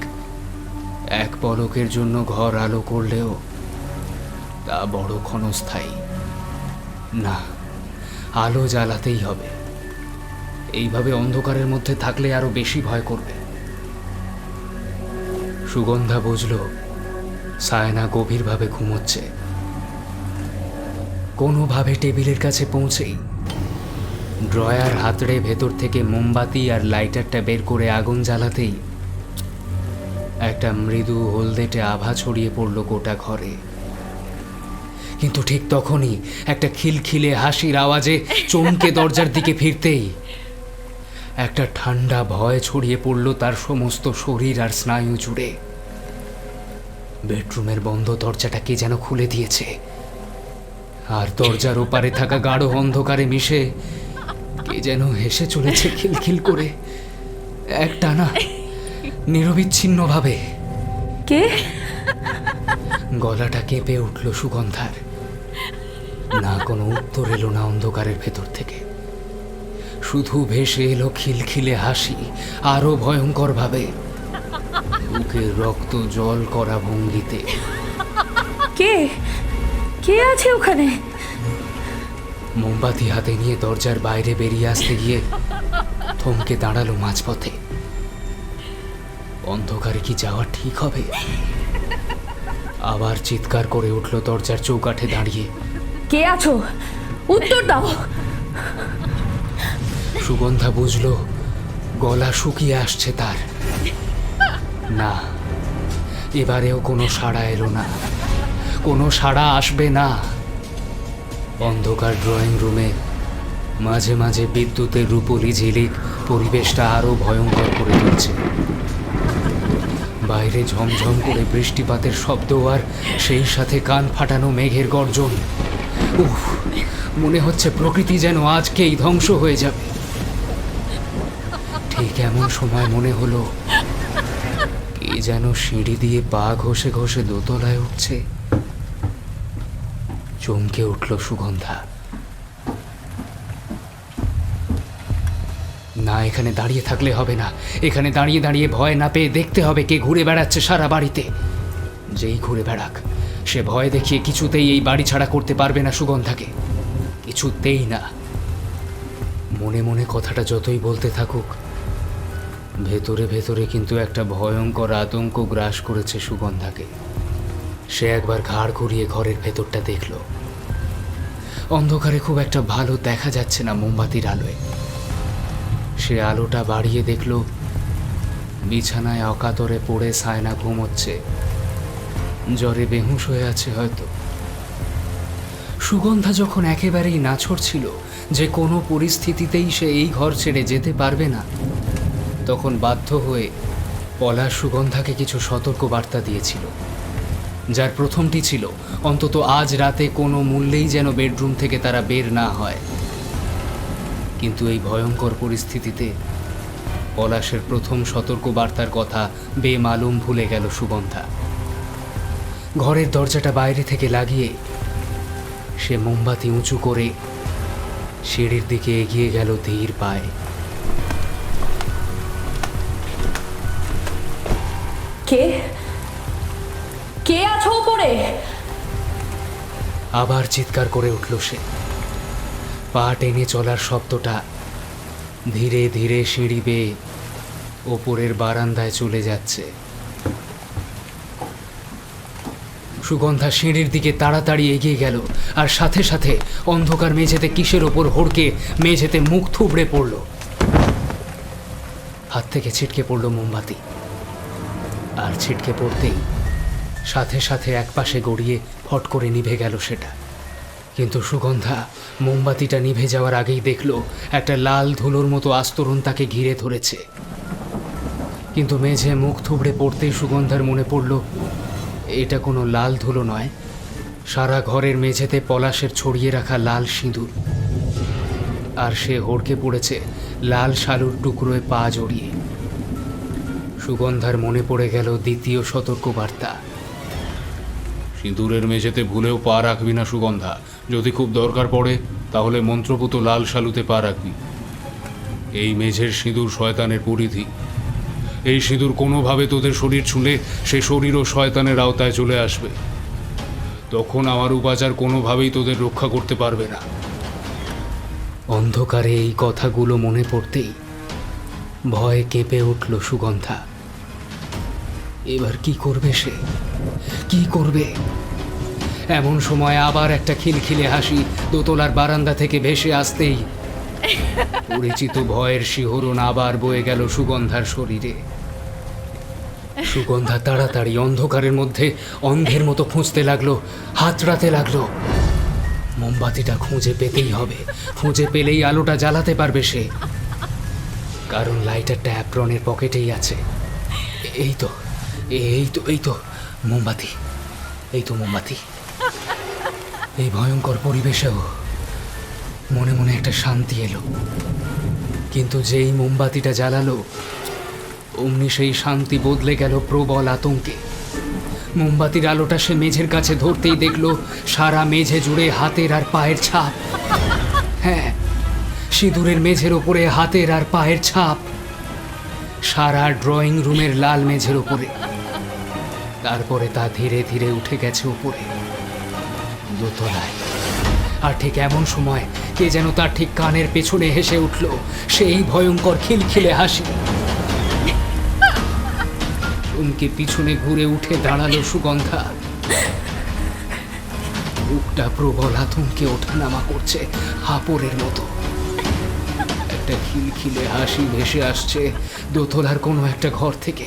এক পলকের জন্য ঘর আলো করলেও তা বড় ক্ষণস্থায়ী। না, আলো জ্বালাতেই হবে। এইভাবে অন্ধকারের মধ্যে থাকলে আরো বেশি ভয় করবে। সুগন্ধা বুঝল সায়না গভীরভাবে ঘুমোচ্ছে। কোনোভাবে টেবিলের কাছে পৌঁছেই ড্রয়ার হাতড়ে ভেতর থেকে মোমবাতি আর লাইটারটা বের করে আগুন জ্বালাতেই একটা মৃদু হলদেটে আভা ছড়িয়ে পড়ল গোটা ঘরে। কিন্তু ঠিক তখনই একটা খিলখিলে হাসির আওয়াজে চমকে দরজার দিকে ফিরতেই একটা ঠান্ডা ভয় ছড়িয়ে পড়ল তার সমস্ত শরীর আর স্নায়ু জুড়ে। বেডরুমের বন্ধ দরজাটা কে যেন খুলে দিয়েছে, আর দরজার ওপারে থাকা গাঢ় অন্ধকারে মিশে কে যেন হেসে চলেছে খিলখিল করে, একটানা নিরবিচ্ছিন্নভাবে।
কে?
গলাটা কেঁপে উঠল সুগন্ধার। না কোনো উত্তর এলো না অন্ধকারের ভেতর থেকে, শুধু ভেসে এলো খিলখিলে হাসি, আরো ভয়ঙ্কর ভাবে, বুকের রক্ত জল করা ভঙ্গিতে।
কে? কে আছে ওখানে?
মোমবাতি হাতে নিয়ে দরজার বাইরে বেরিয়ে আসতে গিয়ে থমকে দাঁড়ালো মাঝপথে। অন্ধকারে কি যাওয়া ঠিক হবে? আবার চিৎকার করে উঠল দরজার চৌকাঠে দাঁড়িয়ে।
কে আছো? উত্তর দাও।
সুগন্ধা বুঝল গলা শুকিয়ে আসছে তার। না, এবারেও কোনো সাড়া এলো না, কোনো সাড়া আসবে না। অন্ধকার ড্রয়িং রুমে মাঝে মাঝে বিদ্যুতের রূপলি ঝিলিক পরিবেশটা আরো ভয়ঙ্কর করে তুলছে। বাইরে ঝমঝম করে বৃষ্টিপাতের শব্দ, আর সেই সাথে কান ফাটানো মেঘের গর্জন। উফ, মনে হচ্ছে প্রকৃতি যেন আজকেই ধ্বংস হয়ে যাবে। ঠিক এমন সময় মনে হলো কে যেন সিঁড়ি দিয়ে পা ঘষে ঘষে দোতলায় উঠছে। চমকে উঠল সুগন্ধা। না, এখানে দাঁড়িয়ে থাকলে হবে না। এখানে দাঁড়িয়ে দাঁড়িয়ে ভয় না পেয়ে দেখতে হবে কে ঘুরে বেড়াচ্ছে সারা বাড়িতে। যেই ঘুরে বেড়াক, সে ভয় দেখিয়ে কিছুতেই এই বাড়ি ছাড়া করতে পারবে না সুগন্ধাকে, কিছুতেই না। মনে মনে কথাটা যতই বলতে থাকুক, ভেতরে ভেতরে কিন্তু একটা ভয়ঙ্কর আতঙ্ক গ্রাস করেছে সুগন্ধাকে। সে একবার ঘাড় ঘুরিয়ে ঘরের ভেতরটা দেখল। অন্ধকারে খুব একটা ভালো দেখা যাচ্ছে না মোমবাতির আলোয়। সে আলোটা বাড়িয়ে দেখল বিছানায় অকাতরে পড়ে সায়না ঘুমোচ্ছে, জ্বরে বেহুঁশ হয়ে আছে হয়তো। সুগন্ধা যখন একেবারেই নাছোড় ছিল যে কোনো পরিস্থিতিতেই সে এই ঘর ছেড়ে যেতে পারবে না, তখন বাধ্য হয়ে পলাশ সুগন্ধাকে কিছু সতর্ক বার্তা দিয়েছিল, যার প্রথমটি ছিল অন্তত আজ রাতে কোনো মূল্যেই যেন বেডরুম থেকে তারা বের না হয়। কিন্তু এই ভয়ঙ্কর পরিস্থিতিতে পলাশের প্রথম সতর্ক বার্তার কথা বেমালুম ভুলে গেল সুগন্ধা। ঘরের দরজাটা বাইরে থেকে লাগিয়ে সে মোমবাতি উঁচু করে সিঁড়ির দিকে এগিয়ে গেল ধীর পায়ে।
কে? কে আছো উপরে?
আবার চিৎকার করে উঠল সে। পা টেনে চলার শব্দটা ধীরে ধীরে সিঁড়ি বেয়ে ওপরের বারান্দায় চলে যাচ্ছে। সুগন্ধা সিঁড়ির দিকে তাড়াতাড়ি এগিয়ে গেল, আর সাথে সাথে অন্ধকার মেঝেতে কিসের ওপর হড়কে মেঝেতে মুখ থুবড়ে পড়ল। হাত থেকে ছিটকে পড়ল মোমবাতি, আর ছিটকে পড়তেই সাথে সাথে একপাশে গড়িয়ে ফট করে নিভে গেল সেটা। কিন্তু সুগন্ধা মোমবাতিটা নিভে যাওয়ার আগেই দেখল একটা লাল ধুলোর মতো আস্তরণ তাকে ঘিরে ধরেছে। কিন্তু মেঝে মুখ থুবড়ে পড়তেই সুগন্ধার মনে পড়ল এটা কোনো লাল ধুলো নয়, সারা ঘরের মেঝেতে পলাশের ছড়িয়ে রাখা লাল সিঁদুর। আর সে হড়কে পড়েছে লাল শালুর টুকরোয় পা জড়িয়ে। সুগন্ধার মনে পড়ে গেল দ্বিতীয় সতর্ক বার্তা।
সিঁদুরের মেঝেতে ভুলেও পা রাখবি না সুগন্ধা। যদি খুব দরকার পড়ে তাহলে মন্ত্রপুত লাল শালুতে পা রাখবি। এই মেঝের সিঁদুর শয়তানের পরিধি। এই সিঁদুর কোনোভাবে তোদের শরীর ছুঁলে সে শরীরও শয়তানের আওতায় চলে আসবে। তখন আমার উপাচার কোনোভাবেই তোদের রক্ষা করতে পারবে না।
অন্ধকারে এই কথাগুলো মনে পড়তেই ভয়ে কেঁপে উঠল সুগন্ধা। এবার কি করবে সে? কি করবে? এমন সময় আবার একটা খিলখিলে হাসি দোতলার বারান্দা থেকে ভেসে আসতেই পরিচিত ভয়ের শিহরণ আবার বয়ে গেল সুগন্ধার শরীরে। সুগন্ধা তাড়াতাড়ি অন্ধকারের মধ্যে অন্ধের মতো খুঁজতে লাগলো, হাতড়াতে লাগলো। মোমবাতিটা খুঁজে পেতেই হবে, খুঁজে পেলেই আলোটা জ্বালাতে পারবে সে। কারণ লাইটারটা অ্যাপ্রনের পকেটেই আছে। এই তো এই তো এই তো মোমবাতি, এই তো মোমবাতি। এই ভয়ঙ্কর পরিবেশেও মনে মনে একটা শান্তি এলো, কিন্তু যেই মোমবাতিটা জ্বালালো অমনি সেই শান্তি বদলে গেল প্রবল আতঙ্কে। মোমবাতির আলোটা সে মেঝের কাছে ধরতেই দেখলো সারা মেঝে জুড়ে হাতের আর পায়ের ছাপ। হ্যাঁ, সিঁদুরের মেঝের ওপরে হাতের আর পায়ের ছাপ, সারা ড্রয়িং রুমের লাল মেঝের ওপরে। তারপরে তা ধীরে ধীরে উঠে গেছে উপরে দোতলায়। আর ঠিক এমন সময় কে যেন তার ঠিক কানের পেছনে হেসে উঠল সেই ভয়ঙ্কর খিলখিলে হাসি। চমকে পিছনে ঘুরে উঠে দাঁড়ালো সুগন্ধা। বুকটা প্রবল আতঙ্কে ওঠানামা করছে হাপড়ের মতো। একটা খিলখিলে হাসি ভেসে আসছে দোতলার কোনো একটা ঘর থেকে।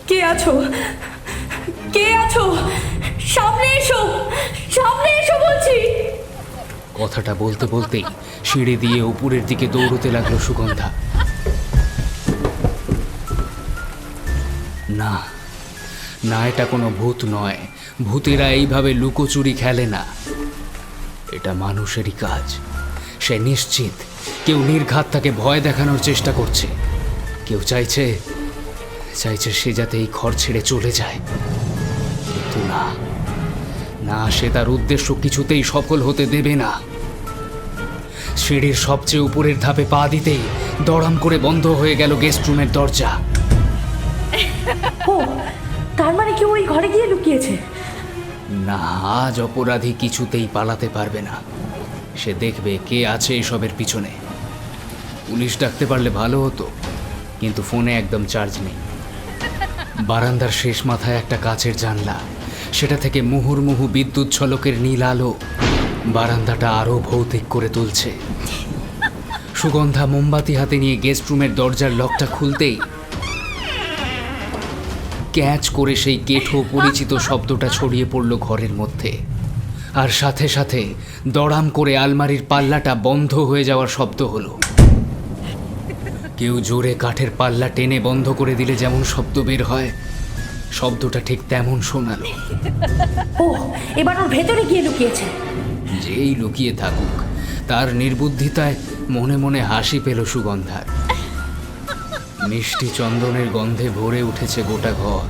কে আছো? কে আছো? সামনে এসো, সামনে এসো বলছি।
কথাটা বলতে বলতেই সিঁড়ি দিয়ে উপরের দিকে দৌড়তে লাগলো সুগন্ধা। না না, এটা কোনো ভূত নয়। ভূতেরা এইভাবে লুকোচুরি খেলে না, এটা মানুষেরই কাজ। সে নিশ্চিত কেউ নির্ঘাত তাকে ভয় দেখানোর চেষ্টা করছে। কেউ চাইছে সে যাতে এই ঘর ছেড়ে চলে যায়। কিন্তু না না, সে তার উদ্দেশ্য কিছুতেই সফল হতে দেবে না। সিঁড়ির সবচেয়ে উপরের ধাপে পা দিতেই দড়াম করে বন্ধ হয়ে গেল গেস্ট রুমের দরজা।
ও, তার মানে কেউ ওই ঘরে গিয়ে লুকিয়েছে?
না, আজ অপরাধী কিছুতেই পালাতে পারবে না। সে দেখবে কে আছে এসবের পিছনে। পুলিশ ডাকতে পারলে ভালো হতো, কিন্তু ফোনে একদম চার্জ নেই। বারান্দার শেষ মাথায় একটা কাচের জানলা, সেটা থেকে মুহুর্মুহু বিদ্যুৎ ঝলকের নীল আলো বারান্দাটা আরো ভৌতিক করে তুলছে। সুগন্ধা মোমবাতি হাতে নিয়ে গেস্ট রুমের দরজার লকটা খুলতেই ক্যাচ করে সেই কেঠো পরিচিত শব্দটা ছড়িয়ে পড়ল ঘরের মধ্যে। আর সাথে সাথে দড়াম করে আলমারির পাল্লাটা বন্ধ হয়ে যাওয়ার শব্দ হলো। কেউ জোরে কাঠের পাল্লা টেনে বন্ধ করে দিলে যেমন শব্দ বের হয়, শব্দটা ঠিক তেমন শোনালো।
ও, এবার ওর ভেতরে গিয়ে লুকিয়েছে।
যেই লুকিয়ে থাকুক, তার নির্বুদ্ধিতায় মনে মনে হাসি পেল সুগন্ধার। মিষ্টি চন্দনের গন্ধে ভরে উঠেছে গোটা ঘর।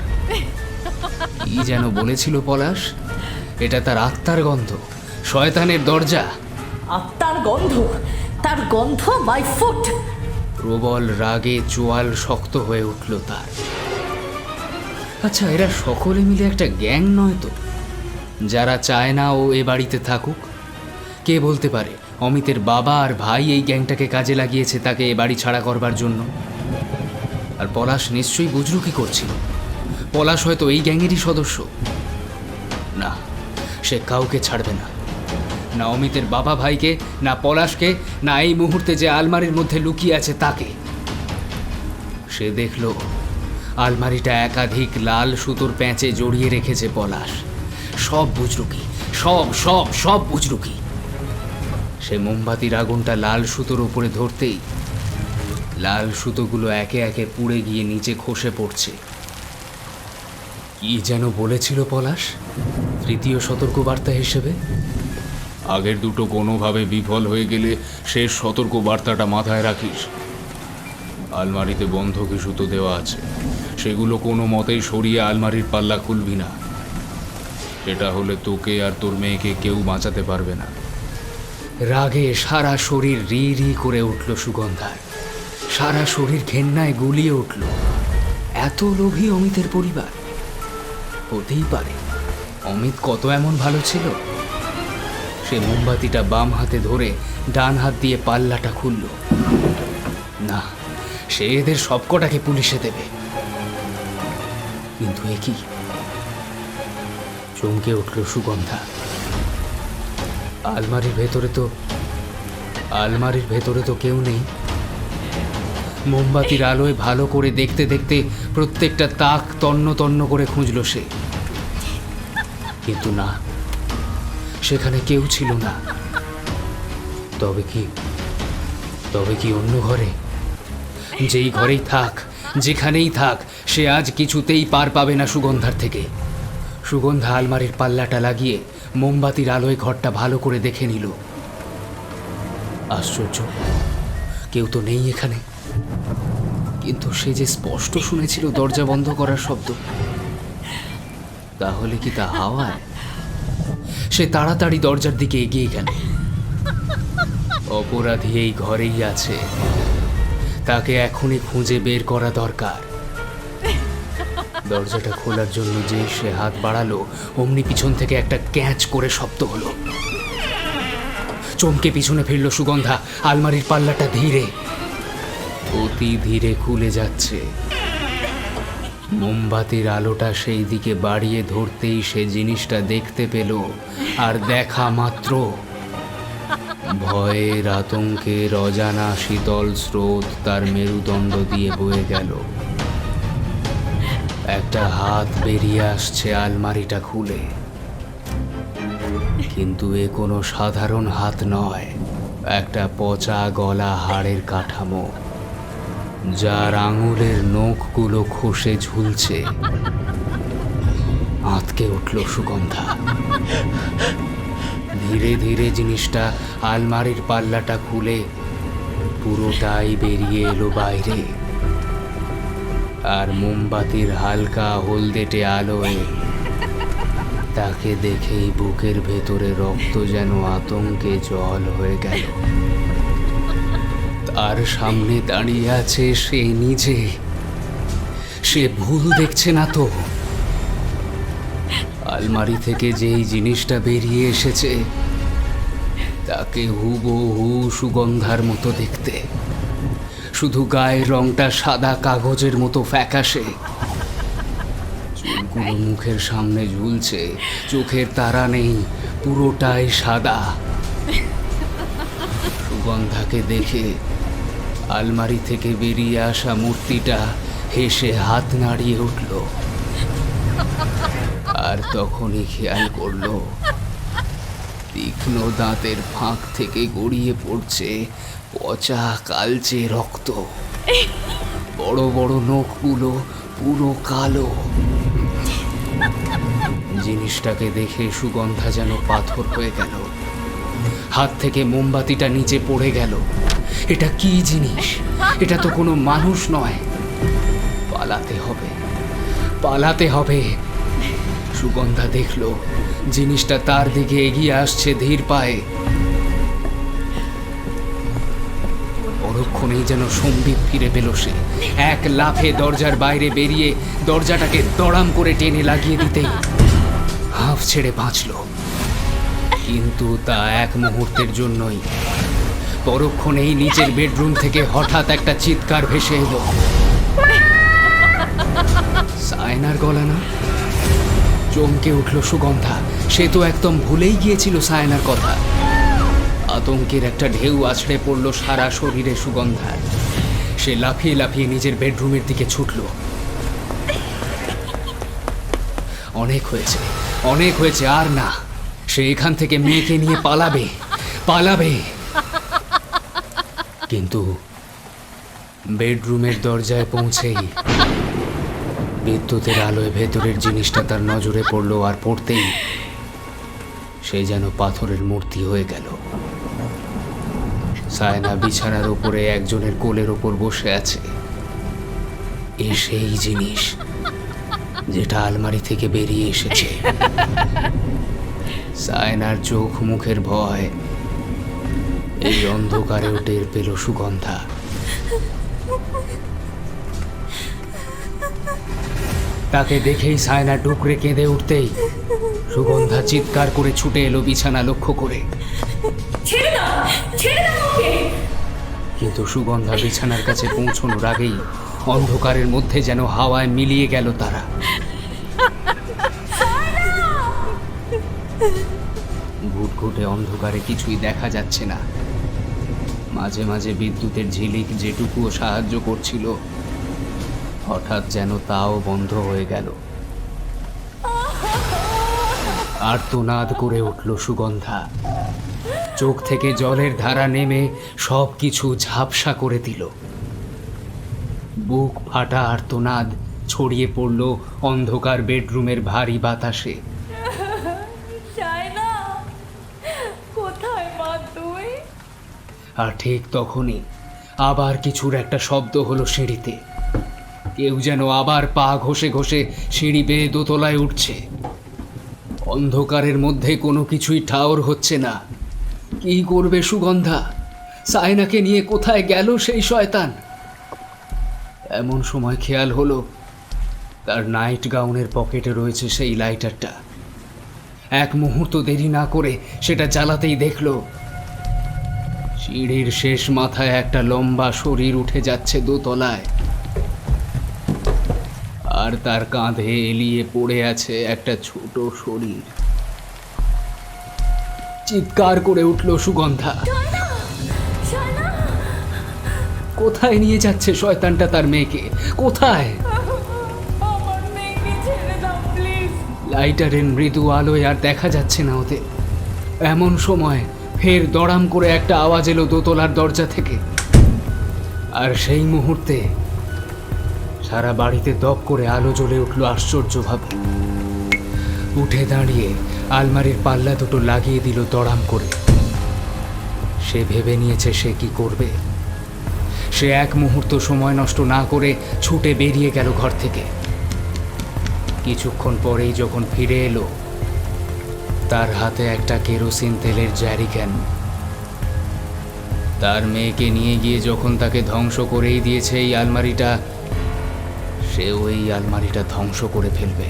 কি যেন বলেছিল পলাশ, এটা তার আত্মার গন্ধ, শয়তানের দরজা।
আত্মার গন্ধ? তার গন্ধ মাই ফুট।
প্রবল রাগে চোয়াল শক্ত হয়ে উঠল তার। আচ্ছা, এরা সকলে মিলে একটা গ্যাং নয় তো, যারা চায় না ও এ বাড়িতে থাকুক? কে বলতে পারে অমিতের বাবা আর ভাই এই গ্যাংটাকে কাজে লাগিয়েছে তাকে এ বাড়ি ছাড়া করবার জন্য। আর পলাশ নিশ্চয়ই বুজরুকি করছিল। পলাশ হয়তো এই গ্যাংয়েরই সদস্য। না, সে কাউকে ছাড়বে না, না অমিতের বাবা ভাইকে, না পলাশকে, না এই মুহূর্তে যে আলমারির মধ্যে লুকিয়ে আছে তাকে। সে দেখল আলমারিটা একাধিক লাল সুতোর প্যাঁচে জড়িয়ে রেখেছে পলাশ। সব বুজরুকি, সব সব সব বুজরুকি। সে মোমবাতির আগুনটা লাল সুতোর উপরে ধরতেই লাল সুতোগুলো একে একে পুড়ে গিয়ে নিচে খসে পড়ছে। কি যেন বলেছিল পলাশ তৃতীয় সতর্কবার্তা হিসেবে?
আগের দুটো কোনোভাবে বিফল হয়ে গেলে শেষ সতর্ক বার্তাটা মাথায় রাখিস। আলমারিতে বন্ধকি সুতো দেওয়া আছে, সেগুলো কোনো মতেই সরিয়ে আলমারির পাল্লা খুলবি না। এটা হলে তোকে আর তোর মেয়েকে কেউ বাঁচাতে পারবে না।
রাগে সারা শরীর রি রি করে উঠল সুগন্ধার। সারা শরীর ঘেন্নায় গুলিয়ে উঠল। এত লোভী অমিতের পরিবার? হতেই পারে। অমিত কত এমন ভালো ছিল? সে মোমবাতিটা বাম হাতে ধরে ডান হাত দিয়ে পাল্লাটা খুলল। না, সে এদের সবকটাকে পুলিশে দেবে। কিন্তু এ কি? চমকে উঠল সুগন্ধা। আলমারির ভেতরে তো কেউ নেই। মোমবাতির আলোয় ভালো করে দেখতে দেখতে প্রত্যেকটা তাক তন্ন তন্ন করে খুঁজল সে, কিন্তু না, সেখানে কেউ ছিল না। তবে কি অন্য ঘরে? যেই ঘরেই থাক, যেখানেই থাক, সে আজ কিছুতেই পার পাবে না সুগন্ধার থেকে। সুগন্ধা আলমারির পাল্লাটা লাগিয়ে মোমবাতির আলোয় ঘরটা ভালো করে দেখে নিল। আশ্চর্য, কেউ তো নেই এখানে। কিন্তু সে যে স্পষ্ট শুনেছিল দরজা বন্ধ করার শব্দ। তাহলে কি তা হাওয়ায়? সে তাড়াতাড়ি দরজার দিকে এগিয়ে গেল। অপরাধী এই ঘরেই আছে, তাকে এখনই খুঁজে বের করা দরকার। দরজাটা খোলার জন্য যে সে হাত বাড়ালো, অমনি পিছন থেকে একটা ক্যাচ করে শব্দ হলো। চমকে পিছনে ফিরল সুগন্ধা। আলমারির পাল্লাটা ধীরে, অতি ধীরে খুলে যাচ্ছে। মোমবাতির আলোটা সেই দিকে বাড়িয়ে ধরতেই সে জিনিসটা দেখতে পেল, আর দেখা মাত্র ভয়ের আতঙ্কের অজানা শীতল স্রোত তার মেরুদণ্ড দিয়ে বয়ে গেল। একটা হাত বেরিয়ে আসছে আলমারিটা খুলে, কিন্তু এ কোনো সাধারণ হাত নয়। একটা পচা গলা হাড়ের কাঠামো, যার আঙুলের নখগুলো খসে ঝুলছে। আঁতকে উঠল সুগন্ধা। ধীরে ধীরে জিনিসটা আলমারির পাল্লাটা খুলে পুরোটাই বেরিয়ে এলো বাইরে। আর মোমবাতির হালকা হলদেটে আলোয় তাকে দেখেই বুকের ভেতরে রক্ত যেন আতঙ্কে জল হয়ে গেল। তার সামনে দাঁড়িয়ে আছে সে নিজে। সে ভুল দেখছে না তো। আলমারি থেকে যেই জিনিসটা বেরিয়ে এসেছে তাকে হুবহু সুগন্ধার মতো দেখতে, শুধু গায়ের রংটা সাদা কাগজের মতো ফ্যাকাশে। চুলগুলো মুখের সামনে ঝুলছে, চোখের তারা নেই, পুরোটাই সাদা। সুগন্ধাকে দেখে আলমারি থেকে বেরিয়ে আসা মূর্তিটা হেসে হাত নাড়িয়ে উঠল। আর তখনই খেয়াল করল তীক্ষ্ণ দাঁতের ফাঁক থেকে গড়িয়ে পড়ছে পচা কালচে রক্ত। বড় বড় নখগুলো পুরো কালো। জিনিসটাকে দেখে সুগন্ধা যেন পাথর হয়ে গেল। হাত থেকে মোমবাতিটা নিচে পড়ে গেল। এটা কি জিনিস? এটা তো কোনো মানুষ নয়। পালাতে হবে, পালাতে হবে। সুগন্ধা দেখল জিনিসটা তার দিকে এগিয়ে আসছে ধীর পায়ে। পরক্ষণেই যেন সম্বিত ফিরে পেল সে। এক লাফে দরজার বাইরে বেরিয়ে দরজাটাকে দড়াম করে টেনে লাগিয়ে দিতেই হাঁফ ছেড়ে বাঁচল। কিন্তু তা এক মুহূর্তের জন্যই। পরক্ষণেই নিচের বেডরুম থেকে হঠাৎ একটা চিৎকার ভেসে এলো। সায়নার গলা না? চমকে উঠল সুগন্ধা। সে তো একদম ভুলেই গিয়েছিল সায়নার কথা। আতঙ্কের একটা ঢেউ আছড়ে পড়ল সারা শরীরে সুগন্ধার। সে লাফিয়ে লাফিয়ে নিজের বেডরুমের দিকে ছুটল। অনেক হয়েছে, অনেক হয়েছে, আর না। সে এখান থেকে মেয়েকে নিয়ে পালাবে, পালাবে। কিন্তু বেডরুমের দরজায় পৌঁছেই বিদ্যুতের আলোয় ভেতরের জিনিসটা তার নজরে পড়ল। আর পড়তেই সে যেন পাথরের মূর্তি হয়ে গেল। সায়না বিছানার উপরে একজনের কোলের ওপর বসে আছে। এ সেই জিনিস যেটা আলমারি থেকে বেরিয়ে এসেছে। সায়নার চোখ মুখের ভয় এই অন্ধকারেও টের পেল সুগন্ধা। তাকে দেখেই সায়না ডুকরে কেঁদে উঠতেই সুগন্ধা চিৎকার করে ছুটে এলো বিছানা লক্ষ্য করে। কিন্তু সুগন্ধা বিছানার কাছে পৌঁছানোর আগেই অন্ধকারের মধ্যে যেন হাওয়ায় মিলিয়ে গেল তারা। ঘুটঘুটে অন্ধকারে কিছুই দেখা যাচ্ছে না। মাঝে মাঝে বিদ্যুতের ঝিলিক যেটুকুও সাহায্য করছিল হঠাৎ যেন তাও বন্ধ হয়ে গেল। আর্তনাদ করে উঠল সুগন্ধা। চোখ থেকে জলের ধারা নেমে সব কিছু ঝাপসা করে দিল। বুক ফাটা আর্তনাদ ছড়িয়ে পড়ল অন্ধকার বেডরুমের ভারী বাতাসে।
সায়না, কোথায় মা তুই?
আর ঠিক তখনই আবার কিছুর একটা শব্দ হলো সিঁড়িতে। কেউ যেন আবার পা ঘষে ঘষে সিঁড়ি বেয়ে দোতলায় উঠছে। অন্ধকারের মধ্যে কোনো কিছুই ঠাওর হচ্ছে না। কি করবে সুগন্ধা? সায়নাকে নিয়ে কোথায় গেল সেই শয়তান? এমন সময় খেয়াল হলো তার নাইট গাউনের পকেটে রয়েছে সেই লাইটারটা। এক মুহূর্ত দেরি না করে সেটা জ্বালাতেই দেখলো সিঁড়ির শেষ মাথায় একটা লম্বা শরীর উঠে যাচ্ছে দোতলায়, আর তার কাঁধে এলিয়ে পড়ে আছে একটা ছোট শরীর। চিৎকার করে উঠল সুগন্ধা। কোথায় নিয়ে যাচ্ছে শয়তানটা তার মেয়েকে? কোথায়?
আমার মেয়েকে ছেড়ে দাও প্লিজ।
লাইটারের মৃদু আলোয় আর দেখা যাচ্ছে না ওদের। এমন সময় ফের দড়াম করে একটা আওয়াজ এলো দোতলার দরজা থেকে। আর সেই মুহূর্তে সারা বাড়িতে দপ করে আলো জ্বলে উঠল আশ্চর্যভাবে। উঠে দাঁড়িয়ে আলমারির পাল্লা দুটো লাগিয়ে দিল দড়াম করে। সে ভেবে নিয়েছে সে কি করবে। সে এক মুহূর্ত সময় নষ্ট না করে ছুটে বেরিয়ে গেল ঘর থেকে। কিছুক্ষণ পরেই যখন ফিরে এলো, তার হাতে একটা কেরোসিন তেলের জ্যারিক্যান। তার মেয়েকে নিয়ে গিয়ে যখন তাকে ধ্বংস করেই দিয়েছে এই আলমারিটা, সেও এই আলমারিটা ধ্বংস করে ফেলবে,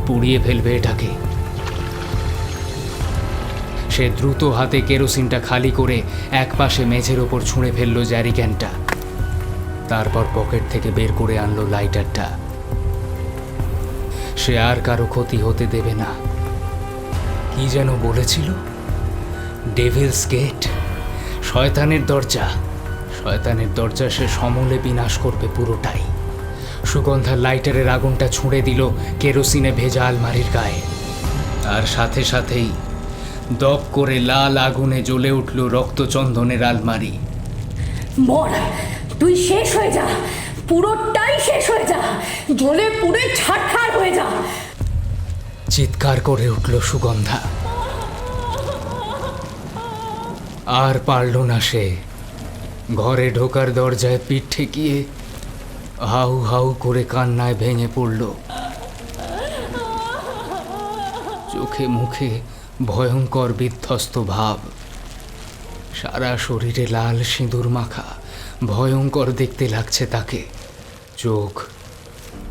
পুড়িয়ে ফেলবে এটাকে। সে দ্রুত হাতে কেরোসিনটা খালি করে একপাশে মেঝের ওপর ছুঁড়ে ফেললো জ্যারিক্যানটা। তারপর পকেট থেকে বের করে আনলো লাইটারটা। সে আর কারো ক্ষতি হতে দেবে না। কি যেন বলেছিল? ডেভিলস গেট, শয়তানের দরজা। শয়তানের দরজা সে সমূলে বিনাশ করবে পুরোটাই। সুগন্ধার লাইটারের আগুনটা ছুঁড়ে দিল কেরোসিনে ভেজা আলমারির গায়ে। আর সাথে সাথেই দপ করে লাল আগুনে জ্বলে উঠল রক্তচন্দনের আলমারি।
মর, তুই শেষ হয়ে যা, পুরোটাই শেষ হয়ে যা, জ্বলে পুড়ে ছারখার হয়ে যা।
চিৎকার করে উঠল সুগন্ধা। আর পারল না সে। ঘরে ঢোকার দরজায় পিঠ ঠেকিয়ে হাউ হাউ করে কান্নায় ভেঙে পড়ল। চোখে মুখে ভয়ঙ্কর বিধ্বস্ত ভাব। সারা শরীরে লাল সিঁদুর মাখা, ভয়ঙ্কর দেখতে লাগছে তাকে। চোখ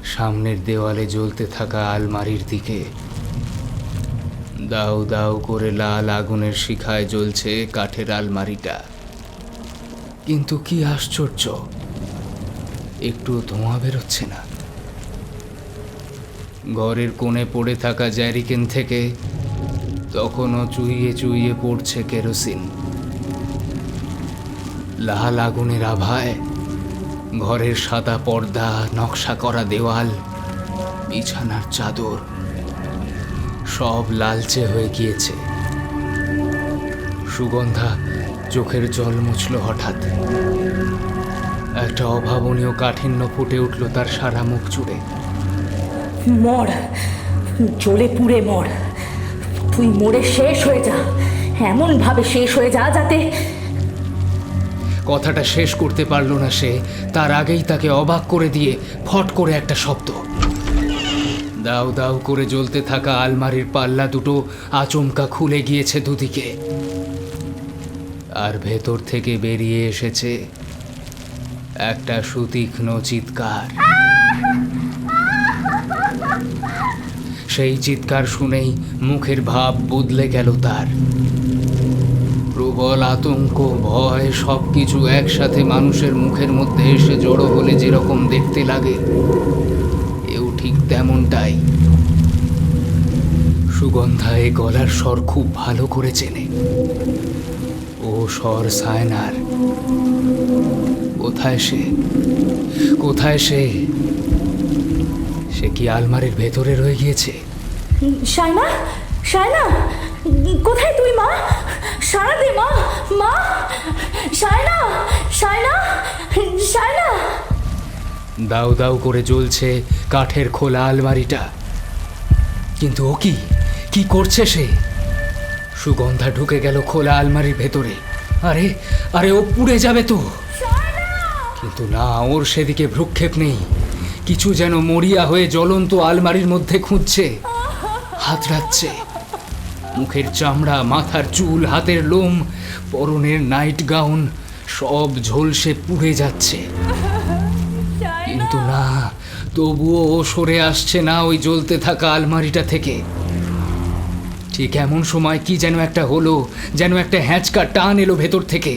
সামনের দেওয়ালে জ্বলতে থাকা আলমারির দিকে। দাউ দাউ করে লাল আগুনের শিখায় জ্বলছে কাঠের আলমারিটা। কিন্তু কি আশ্চর্য, একটু ধোঁয়া বেরোচ্ছে না। ঘরের কোণে পড়ে থাকা জ্যারিকেন থেকে তখনও চুইয়ে চুইয়ে পড়ছে কেরোসিন। লাল আগুনের আভায় ঘরের সাদা পর্দা, নকশা করা দেওয়াল, বিছানার চাদর সব লালচে হয়ে গিয়েছে। সুগন্ধা চোখের জল মুছল হঠাৎ। একটা অভাবনীয় কাঠিন্য ফুটে উঠল তার সারা মুখ জুড়ে।
মর, জ্বলে পুড়ে মর। তুই মরে শেষ হয়ে যা, এমন ভাবে শেষ হয়ে যা যাতে।
কথাটা শেষ করতে পারল না সে। তার আগেই তাকে অবাক করে দিয়ে ফট করে একটা শব্দ। দাউ দাউ করে জ্বলতে থাকা আলমারির পাল্লা দুটো আচমকা খুলে গিয়েছে দুদিকে। আর ভেতর থেকে বেরিয়ে এসেছে একটা সুতীক্ষ্ণ চিৎকার। সেই চিৎকার শুনেই মুখের ভাব বদলে গেল তার। প্রবল আতঙ্ক, ভয় সবকিছু একসাথে মানুষের মুখের মধ্যে এসে জড়ো হলে যেরকম দেখতে লাগে, এও ঠিক তেমনটাই। সুগন্ধা এই গলার স্বর খুব ভালো করে চেনে। ও স্বর সায়নার। কোথায় সে? কোথায় সে? সে কি আলমারির ভেতরে রয়ে গিয়েছে?
শায়না, শায়না, কোথায় তুই মা? সারা দে মা, মা, শায়না, শায়না, শায়না।
দাউ দাউ করে জ্বলছে কাঠের খোলা আলমারিটা। কিন্তু ও কি করছে সে? সুগন্ধা ঢুকে গেল খোলা আলমারির ভেতরে। আরে আরে ও পুড়ে যাবে তো। কিন্তু না, ওর সেদিকে ভ্রুক্ষেপ নেই। কিছু যেন মরিয়া হয়ে জ্বলন্ত আলমারির মধ্যে খুঁজছে, হাত রাখছে। মুখের চামড়া, মাথার চুল, হাতের লোম, পরনের নাইট গাউন সব ঝলসে পুড়ে যাচ্ছে। কিন্তু না, তবুও ও সরে আসছে না ওই জ্বলতে থাকা আলমারিটা থেকে। ঠিক এমন সময় কি যেন একটা হলো, যেন একটা হ্যাঁচকা টান এলো ভেতর থেকে,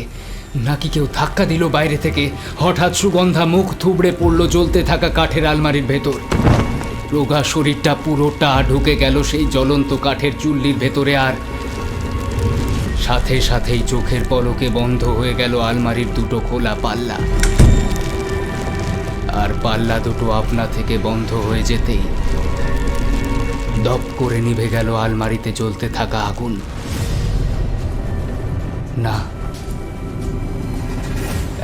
নাকি কেউ ধাক্কা দিল বাইরে থেকে। হঠাৎ সুগন্ধা মুখ থুবড়ে পড়লো জ্বলতে থাকা কাঠের আলমারির ভেতর। রোগা শরীরটা পুরোটা ঢুকে গেল সেই জ্বলন্ত কাঠের চুল্লির ভেতরে, আর সাথে সাথেই চোখের পলকে বন্ধ হয়ে গেল আলমারির দুটো খোলা পাল্লা। আর পাল্লা দুটো আপনা থেকে বন্ধ হয়ে যেতেই দপ করে নিভে গেল আলমারিতে জ্বলতে থাকা আগুন। না,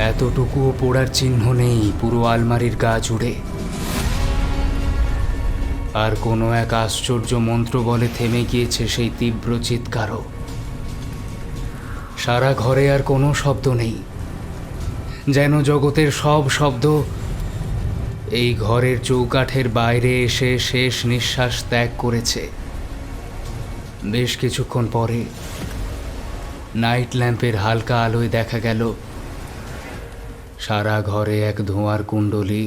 এতটুকুও পোড়ার চিহ্ন নেই পুরো আলমারির গা জুড়ে। আর কোনো এক আশ্চর্য মন্ত্র বলে থেমে গিয়েছে সেই তীব্র চিৎকারও। সারা ঘরে আর কোনো শব্দ নেই, যেন জগতের সব শব্দ এই ঘরের চৌকাঠের বাইরে এসে শেষ নিঃশ্বাস ত্যাগ করেছে। বেশ কিছুক্ষণ পরে নাইট ল্যাম্পের হালকা আলোয় দেখা গেল সারা ঘরে এক ধোঁয়ার কুণ্ডলী,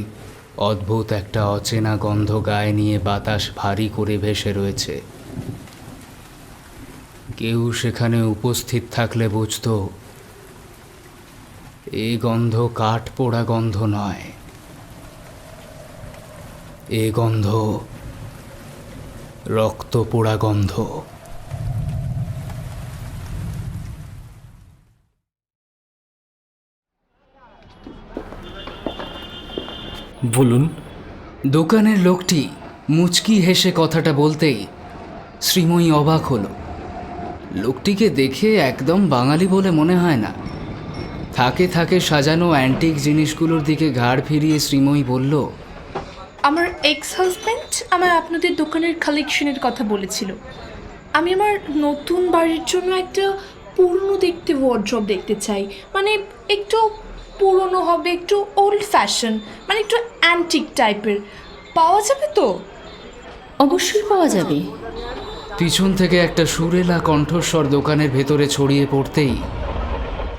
অদ্ভুত একটা অচেনা গন্ধ গায়ে নিয়ে বাতাস ভারী করে ভেসে রয়েছে। কেউ সেখানে উপস্থিত থাকলে বুঝতো এই গন্ধ কাঠ পোড়া গন্ধ নয়, এ গন্ধ রক্ত পোড়া গন্ধ।
বলুন।
দোকানের লোকটি মুচকি হেসে কথাটা বলতেই শ্রীময়ী অবাক হলো। লোকটিকে দেখে একদম বাঙালি বলে মনে হয় না। থাকে থাকে সাজানো অ্যান্টিক জিনিসগুলোর দিকে ঘাড় ফিরিয়ে শ্রীময়ী বলল,
আমার এক্স হাজব্যান্ড আমার আপনাদের দোকানের কালেকশনের কথা বলেছিল। আমি আমার নতুন বাড়ির জন্য একটা পুরনো দেখতে ওয়ার্ড্রব দেখতে চাই, মানে একটু পুরনো হবে, একটু ওল্ড ফ্যাশন, মানে একটু অ্যান্টিক টাইপের। পাওয়া যাবে তো?
অবশ্যই পাওয়া যাবে।
পিছন থেকে একটা সুরেলা কণ্ঠস্বর দোকানের ভেতরে ছড়িয়ে পড়তেই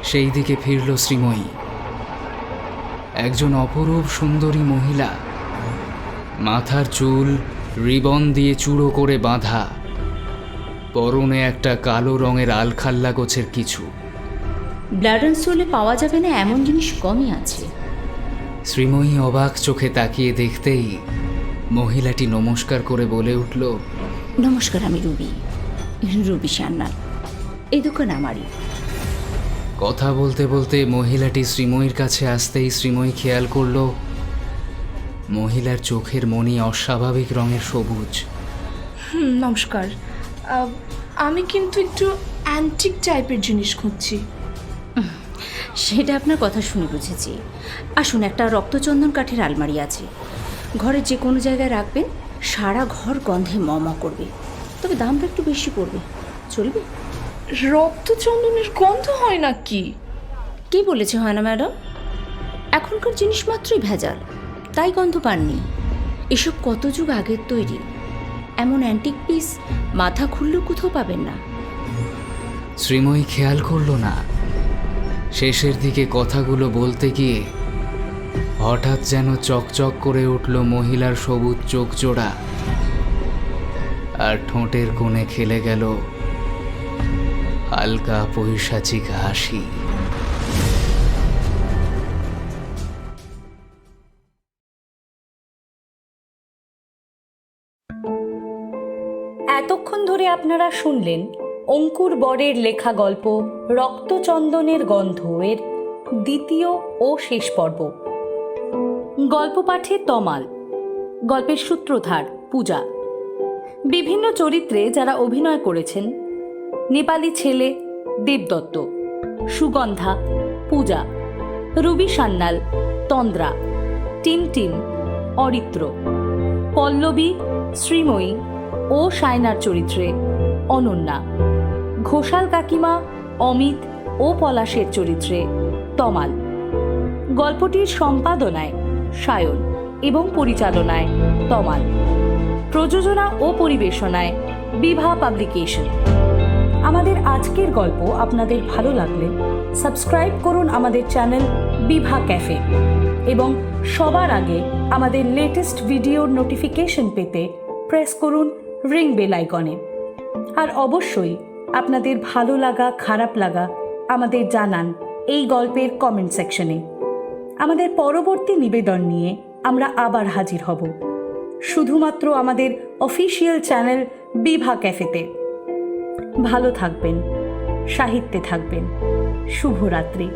সেই দিকে ফিরল শ্রীময়ী। একজন অপরূপ সুন্দরী মহিলা, মাথার চুল রিবন দিয়ে চূড়ো করে বাঁধা, পরনে একটা কালো রঙের আলখাল্লা গোছের কিছু।
ব্লাড অ্যান্ড সোলে পাওয়া যাবে না এমন জিনিস কমই আছে।
শ্রীময়ী অবাক চোখে তাকিয়ে দেখতেই মহিলাটি নমস্কার করে বলে উঠল,
নমস্কার, আমি রুবি সান্যাল, এই দোকান আমারই।
কথা বলতে বলতে মহিলাটি শ্রীময়ীর কাছে আসতেই শ্রীময়ী খেয়াল করল মহিলার চোখের মণি অস্বাভাবিক রঙের সবুজ।
নমস্কার, আমি কিন্তু একটু অ্যান্টিক টাইপের জিনিস খুঁজছি।
সেটা আপনার কথা শুনে বুঝেছি। আসুন, একটা রক্তচন্দন কাঠের আলমারি আছে, ঘরের যে কোনো জায়গায় রাখবেন, সারা ঘর গন্ধে ম করবে, তবে দামটা একটু বেশি পড়বে। চলবে?
রক্তচন্দনের গন্ধ হয় না কি?
কে বলেছে হয় না ম্যাডাম? এখনকার জিনিস মাত্রই ভেজাল, তাই গন্ধ পাননি। এসব কত যুগ আগের তৈরি, এমন অ্যান্টিক পিস মাথা খুললেও কোথাও পাবেন না।
শ্রীময়ী খেয়াল করল না শেষের দিকে কথাগুলো বলতে গিয়ে হঠাৎ যেন চকচক করে উঠল মহিলার সবুজ চোখ জোড়া, আর ঠোঁটের কোণে খেলে গেল হালকা পৈশাচিক হাসি।
এতক্ষণ ধরে আপনারা শুনলেন অঙ্কুর বরের লেখা গল্প রক্তচন্দনের গন্ধ এর দ্বিতীয় ও শেষ পর্ব। গল্প পাঠে তমাল, গল্পের সূত্রধার পূজা। বিভিন্ন চরিত্রে যারা অভিনয় করেছেন: নেপালি ছেলে দেবদত্ত, সুগন্ধা পূজা, রুবি সান্যাল তন্দ্রা, টিম অরিত্র, পল্লবী, শ্রীময়ী ও সায়নার চরিত্রে অনন্যা, ঘোষাল কাকিমা, অমিত ও পলাশের চরিত্রে তমাল। গল্পটির সম্পাদনায় সায়ন এবং পরিচালনায় তমাল। প্রযোজনা ও পরিবেশনায় বিভা পাবলিকেশন। আমাদের আজকের গল্প আপনাদের ভালো লাগলে সাবস্ক্রাইব করুন আমাদের চ্যানেল বিভা ক্যাফে এবং সবার আগে আমাদের লেটেস্ট ভিডিওর নোটিফিকেশন পেতে প্রেস করুন রিং বেল আইকনে। আর অবশ্যই আপনাদের ভালো লাগা খারাপ লাগা আমাদের জানান এই গল্পের কমেন্ট সেকশনে। আমাদের পরবর্তী নিবেদন নিয়ে আমরা আবার হাজির হব শুধুমাত্র আমাদের অফিসিয়াল চ্যানেল বিভা ক্যাফেতে। ভালো থাকবেন, সাহিত্যে থাকবেন। শুভরাত্রি।